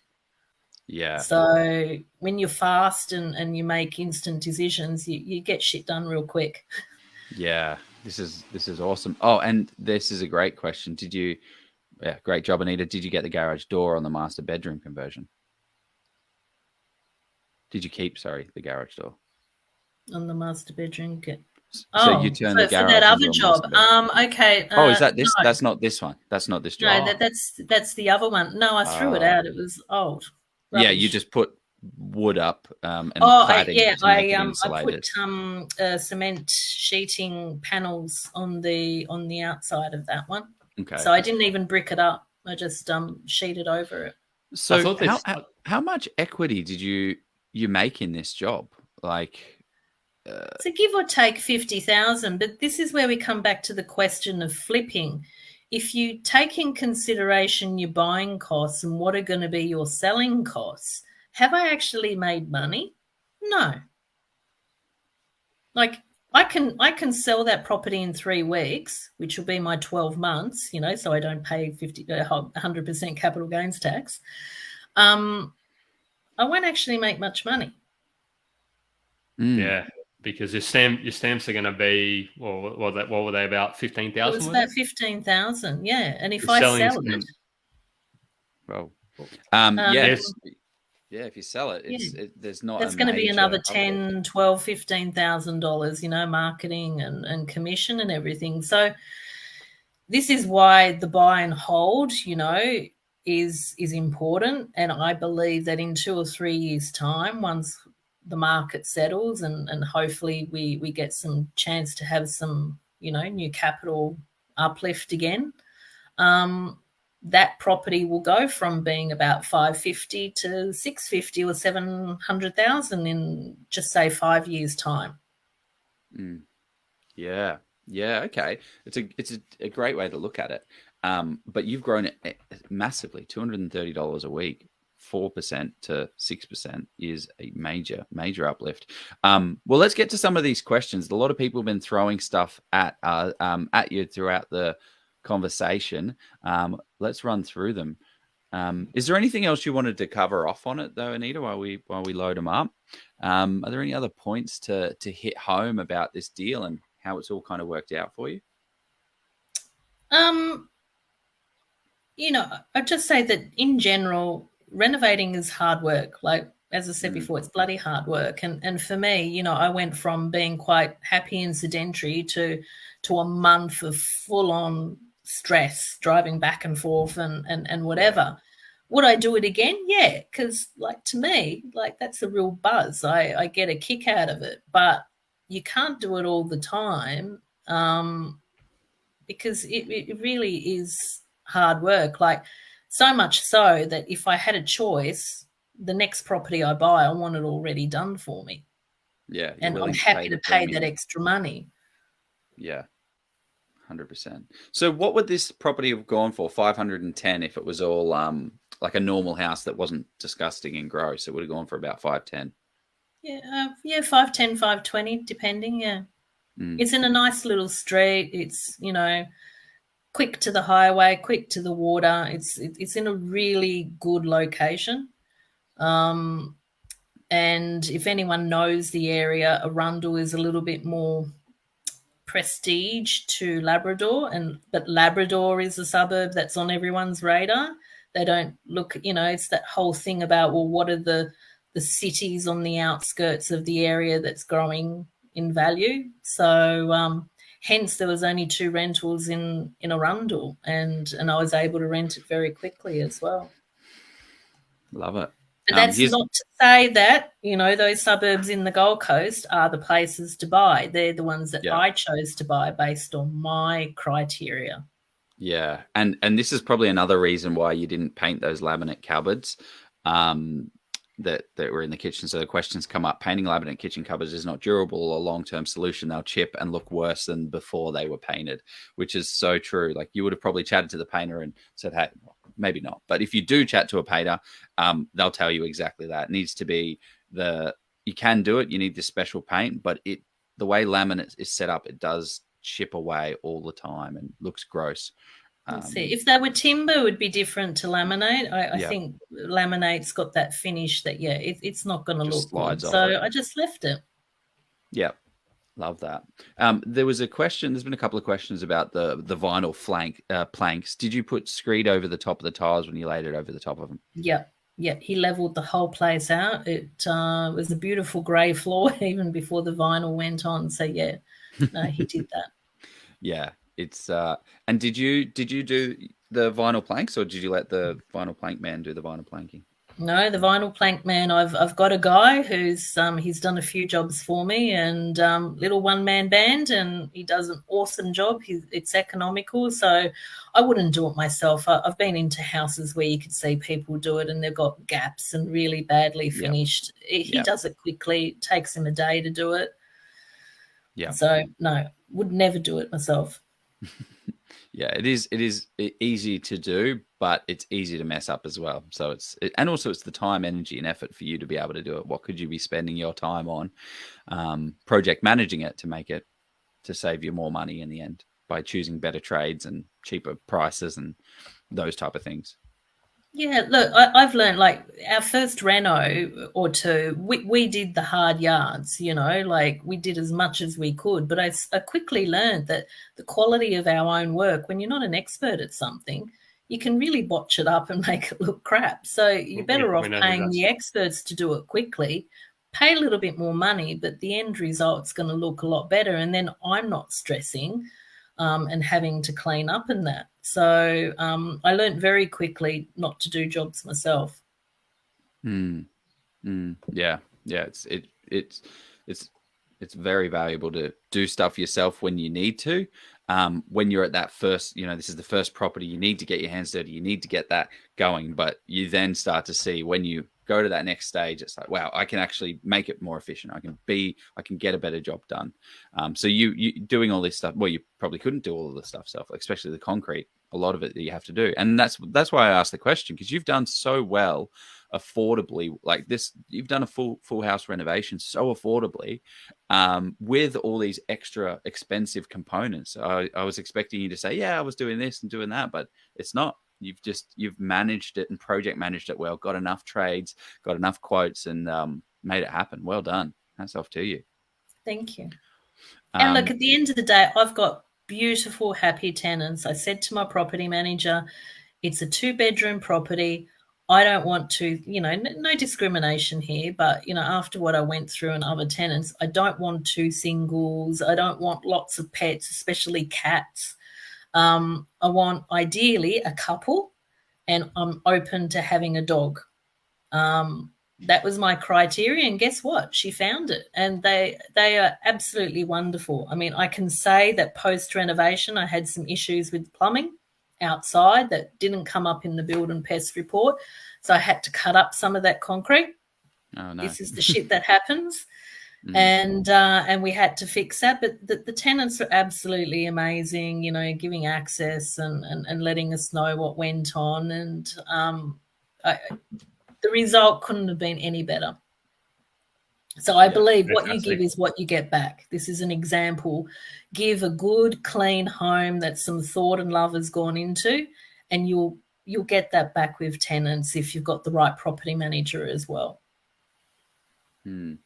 Yeah. So when you're fast and you make instant decisions, you get shit done real quick. Yeah, this is awesome. Oh, and this is a great question. Great job, Anita. Did you get the garage door on the master bedroom conversion? Did you keep, the garage door? On the master bedroom? So you turn the for garage that into other a job. master. Okay. Oh, is that this? No, That's not this one. That's not this no, job. that's the other one. No, I threw it out. It was old. Yeah, Rubbish. you just put wood up and cladding to make it insulated. I put cement sheeting panels on the outside of that one. Okay. So I didn't even brick it up. I just sheeted over it. So how much equity did you make in this job? Like, so give or take 50,000. But this is where we come back to the question of flipping. If you take in consideration your buying costs and what are going to be your selling costs, have I actually made money? No. Like I can sell that property in 3 weeks, which will be my 12 months, so I don't pay 100% capital gains tax. I won't actually make much money. Yeah, because your stamps are going to be what were they about 15,000? It was about 15,000, yeah. And if You're I selling sell it, well, yes. Yeah, if you sell it, there's not. That's going to be another $10,000, $12,000, $15,000, marketing and commission and everything. So this is why the buy and hold, is important. And I believe that in 2 or 3 years' time, once the market settles and hopefully we get some chance to have some, new capital uplift again, that property will go from being about 550 to 650 or 700,000 in just say 5 years' time. Yeah. Okay. It's a great way to look at it. But you've grown it massively, $230 a week. 4% to 6% is a major uplift. Well, let's get to some of these questions. A lot of people have been throwing stuff at you throughout the conversation. Let's run through them. Is there anything else you wanted to cover off on it though, Anita, while we load them up? Are there any other points to hit home about this deal and how it's all kind of worked out for you? I'd just say that in general, renovating is hard work. Like, as I said before, it's bloody hard work. And for me, I went from being quite happy and sedentary to a month of full-on stress, driving back and forth and whatever. Would I do it again? Yeah, because, to me, that's a real buzz. I get a kick out of it. But you can't do it all the time because it really is hard work. So much so that if I had a choice, the next property I buy, I want it already done for me. Yeah. And I'm happy to pay that extra money. Yeah, 100%. So what would this property have gone for? 510 if it was all like a normal house that wasn't disgusting and gross. It would have gone for about 510. Yeah, 510, 520, depending, yeah. It's in a nice little street. It's, quick to the highway, quick to the water. It's in a really good location. And if anyone knows the area, Arundel is a little bit more prestige to Labrador, but Labrador is a suburb that's on everyone's radar. They don't look, it's that whole thing about, well, what are the cities on the outskirts of the area that's growing in value? So hence there was only 2 rentals in Arundel, and I was able to rent it very quickly as well. Love it. But that's not to say that, those suburbs in the Gold Coast are the places to buy. They're the ones that I chose to buy based on my criteria. Yeah. And this is probably another reason why you didn't paint those laminate cupboards that were in the kitchen. So the questions come up. Painting laminate kitchen cupboards is not durable or a long-term solution. They'll chip and look worse than before they were painted, which is so true. Like, you would have probably chatted to the painter and said, hey, maybe not. But if you do chat to a painter, they'll tell you exactly that. It needs to be you can do it. You need this special paint, but the way laminate is set up, it does chip away all the time and looks gross. If they were timber, it would be different to laminate. I think laminate's got that finish that, it's not going to look good. So I just left it. Yeah, love that. There was a question. There's been a couple of questions about the vinyl planks. Did you put screed over the top of the tiles when you laid it over the top of them? Yeah. He leveled the whole place out. It was a beautiful grey floor even before the vinyl went on. So, yeah, No, he did that. Yeah, it's and did you do the vinyl planks, or did you let the vinyl plank man do the vinyl planking? No, the vinyl plank man. I've got a guy who's he's done a few jobs for me, and little one man band, and he does an awesome job. It's economical, so I wouldn't do it myself. I've been into houses where you could see people do it, and they've got gaps and really badly finished. He does it quickly. It takes him a day to do it. Yeah. So no, would never do it myself. Yeah, it is easy to do, but it's easy to mess up as well. So and also it's the time, energy, and effort for you to be able to do it. What could you be spending your time on? Project managing it to save you more money in the end by choosing better trades and cheaper prices and those type of things. Yeah, look, I've learned, like, our first reno or two, we did the hard yards, like we did as much as we could. But I quickly learned that the quality of our own work, when you're not an expert at something, you can really botch it up and make it look crap. So you're better off paying the experts to do it quickly, pay a little bit more money, but the end result's going to look a lot better. And then I'm not stressing and having to clean up and that. So I learned very quickly not to do jobs myself. Yeah. It's very valuable to do stuff yourself when you need to. When you're at that first, this is the first property, you need to get your hands dirty, you need to get that going. But you then start to see, when you go to that next stage, it's like, wow, I can actually make it more efficient. I can get a better job done. So you doing all this stuff, well, you probably couldn't do all of the stuff self, especially the concrete, a lot of it that you have to do. And that's why I asked the question, because you've done so well affordably, like this, you've done a full house renovation so affordably, with all these extra expensive components. I was expecting you to say, yeah, I was doing this and doing that, but it's not. You've managed it and project managed it well, got enough trades, got enough quotes, and made it happen. Well done. Hats off to you. Thank you. And look, at the end of the day, I've got beautiful, happy tenants. I said to my property manager, it's a 2-bedroom property. I don't want to, no discrimination here, but, after what I went through and other tenants, I don't want 2 singles. I don't want lots of pets, especially cats. I want ideally a couple, and I'm open to having a dog. That was my criteria, and guess what? She found it, and they are absolutely wonderful. I mean, I can say that post-renovation, I had some issues with plumbing outside that didn't come up in the build and pest report, so I had to cut up some of that concrete. Oh, no. This is the shit that happens. And we had to fix that, but the tenants are absolutely amazing, giving access and letting us know what went on, and the result couldn't have been any better. So I believe what you give is what you get back. This is an example. Give a good, clean home that some thought and love has gone into, and you'll get that back with tenants if you've got the right property manager as well. Unreal.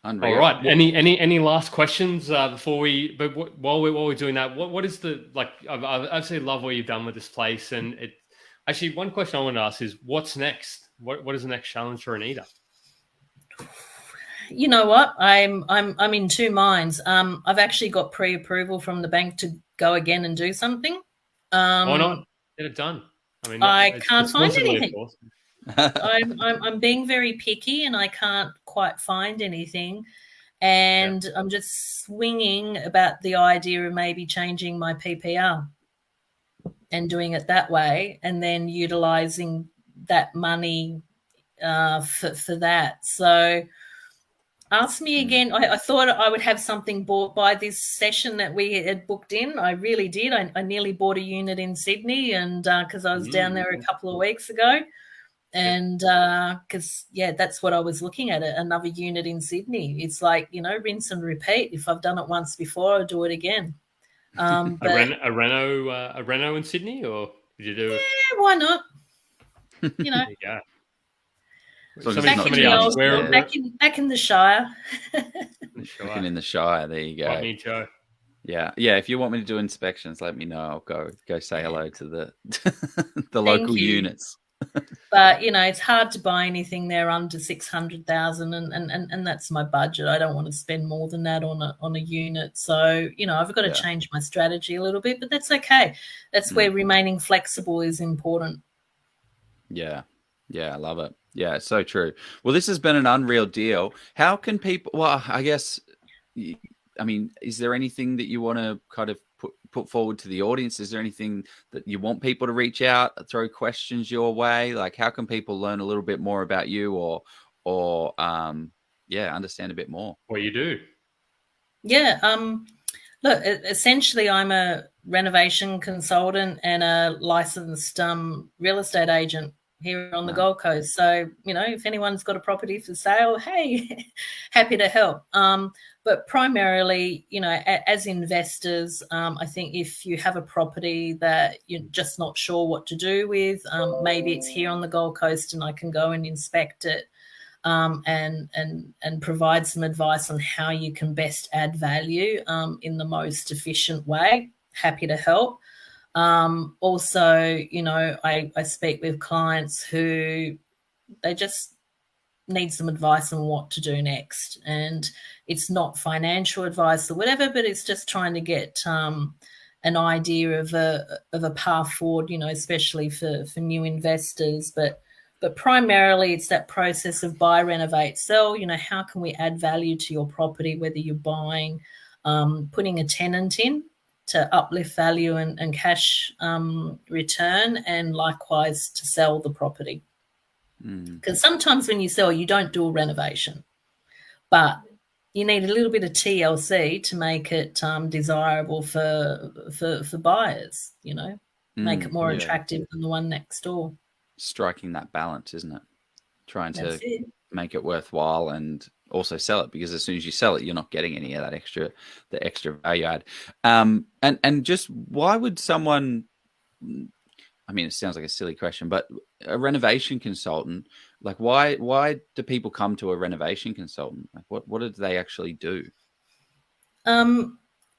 All right. Any last questions before we? But while we're doing that, what is the, like? I absolutely love what you've done with this place, and it. Actually, one question I want to ask is, what's next? What is the next challenge for Anita? You know what? I'm in 2 minds. I've actually got pre-approval from the bank to go again and do something. Why not get it done? I mean, I can't find anything. I'm being very picky, and I can't quite find anything. And I'm just swinging about the idea of maybe changing my PPR and doing it that way, and then utilizing that money for that. So ask me again. I thought I would have something bought by this session that we had booked in. I really did. I nearly bought a unit in Sydney, and because I was down there a couple of weeks ago. And because, that's what I was looking at, another unit in Sydney. It's like, rinse and repeat. If I've done it once before, I'll do it again. But a reno in Sydney, or did you do it? Yeah, why not? Yeah. Back in the Shire. Looking in the Shire, there you go. Like me, Joe. Yeah. If you want me to do inspections, let me know. I'll go say hello to the local units. But it's hard to buy anything there under 600,000, and that's my budget. I don't want to spend more than that on a unit. So I've got to change my strategy a little bit, but that's okay. That's where remaining flexible is important. Yeah, I love it. Yeah, it's so true. Well, this has been an unreal deal. How can people? Well, I guess. I mean, is there anything that you want to kind of put forward to the audience? Is there anything that you want people to reach out, throw questions your way? Like, how can people learn a little bit more about you, or understand a bit more what you do? Yeah. Look, essentially, I'm a renovation consultant and a licensed real estate agent here on the Gold Coast. So, if anyone's got a property for sale, hey, happy to help. But primarily, as investors, I think if you have a property that you're just not sure what to do with, maybe it's here on the Gold Coast and I can go and inspect it and provide some advice on how you can best add value in the most efficient way. Happy to help. Also, I speak with clients who they just need some advice on what to do next. And it's not financial advice or whatever, but it's just trying to get an idea of a path forward, especially for new investors. But primarily it's that process of buy, renovate, sell. How can we add value to your property, whether you're buying, putting a tenant in to uplift value and cash return, and likewise to sell the property. Because sometimes when you sell, you don't do a renovation, but you need a little bit of TLC to make it desirable for buyers, make it more attractive than the one next door. Striking that balance, isn't it? Trying to make it worthwhile and also sell it, because as soon as you sell it, you're not getting any of that extra value add. And just why would someone, I mean, it sounds like a silly question, but a renovation consultant, like why do people come to a renovation consultant? Like what do they actually do?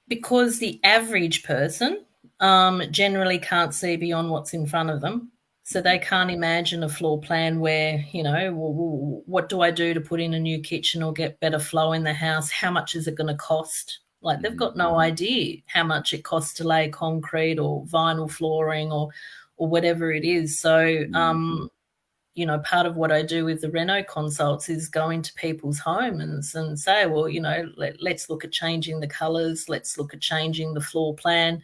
Because the average person generally can't see beyond what's in front of them. So they can't imagine a floor plan where, what do I do to put in a new kitchen or get better flow in the house? How much is it going to cost? Like they've got no idea how much it costs to lay concrete or vinyl flooring or whatever it is. So, part of what I do with the Reno consults is go into people's homes and say, well, let's look at changing the colours. Let's look at changing the floor plan.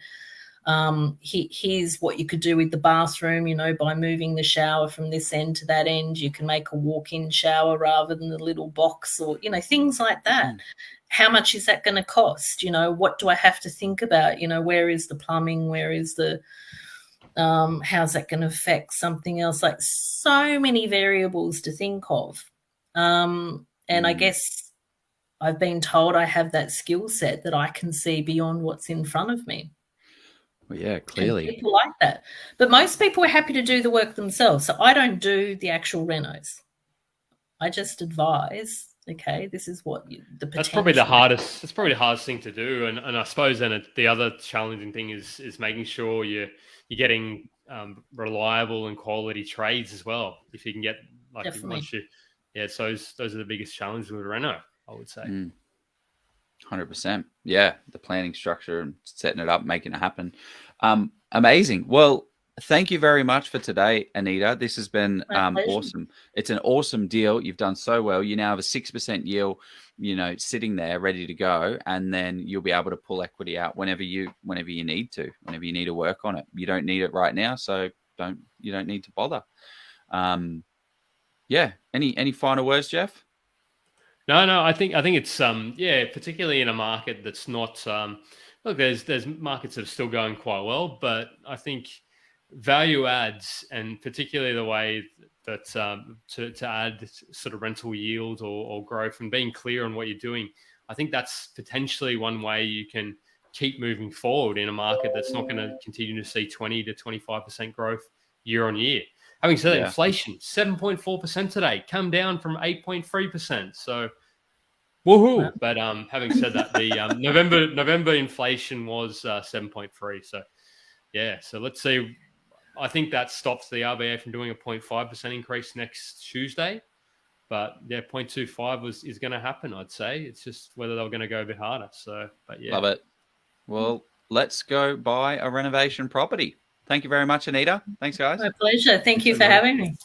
Here's what you could do with the bathroom, by moving the shower from this end to that end. You can make a walk-in shower rather than the little box, or, things like that. How much is that going to cost? What do I have to think about? Where is the plumbing? Where is the how's that going to affect something else? Like so many variables to think of. And I guess I've been told I have that skill set that I can see beyond what's in front of me. Well, yeah, clearly. And people like that. But most people are happy to do the work themselves. So I don't do the actual renos. I just advise, okay, this is what the potential. That's probably the hardest thing to do. And I suppose then the other challenging thing is making sure you're getting reliable and quality trades as well. If you can get so those are the biggest challenges with reno, I would say. 100%. Yeah, the planning structure and setting it up, making it happen. Amazing. Well, thank you very much for today, Anita. This has been awesome. It's an awesome deal. You've done so well. You now have a 6% yield, sitting there ready to go, and then you'll be able to pull equity out whenever you need to work on it. You don't need it right now, so you don't need to bother. Any final words, Jeff? No, I think it's particularly in a market that's not look, there's markets that are still going quite well, but I think value adds, and particularly the way that to add sort of rental yield or growth and being clear on what you're doing, I think that's potentially one way you can keep moving forward in a market that's not going to continue to see 20 to 25% growth year on year. Having said that, inflation, 7.4% today, come down from 8.3%. So, woohoo! But having said that, the November inflation was 7.3. So, so let's see. I think that stops the RBA from doing a 0.5% increase next Tuesday. But yeah, 0.25 is going to happen, I'd say. It's just whether they're going to go a bit harder. So, but yeah. Love it. Well, let's go buy a renovation property. Thank you very much, Anita. Thanks, guys. My pleasure. Thank you for having me.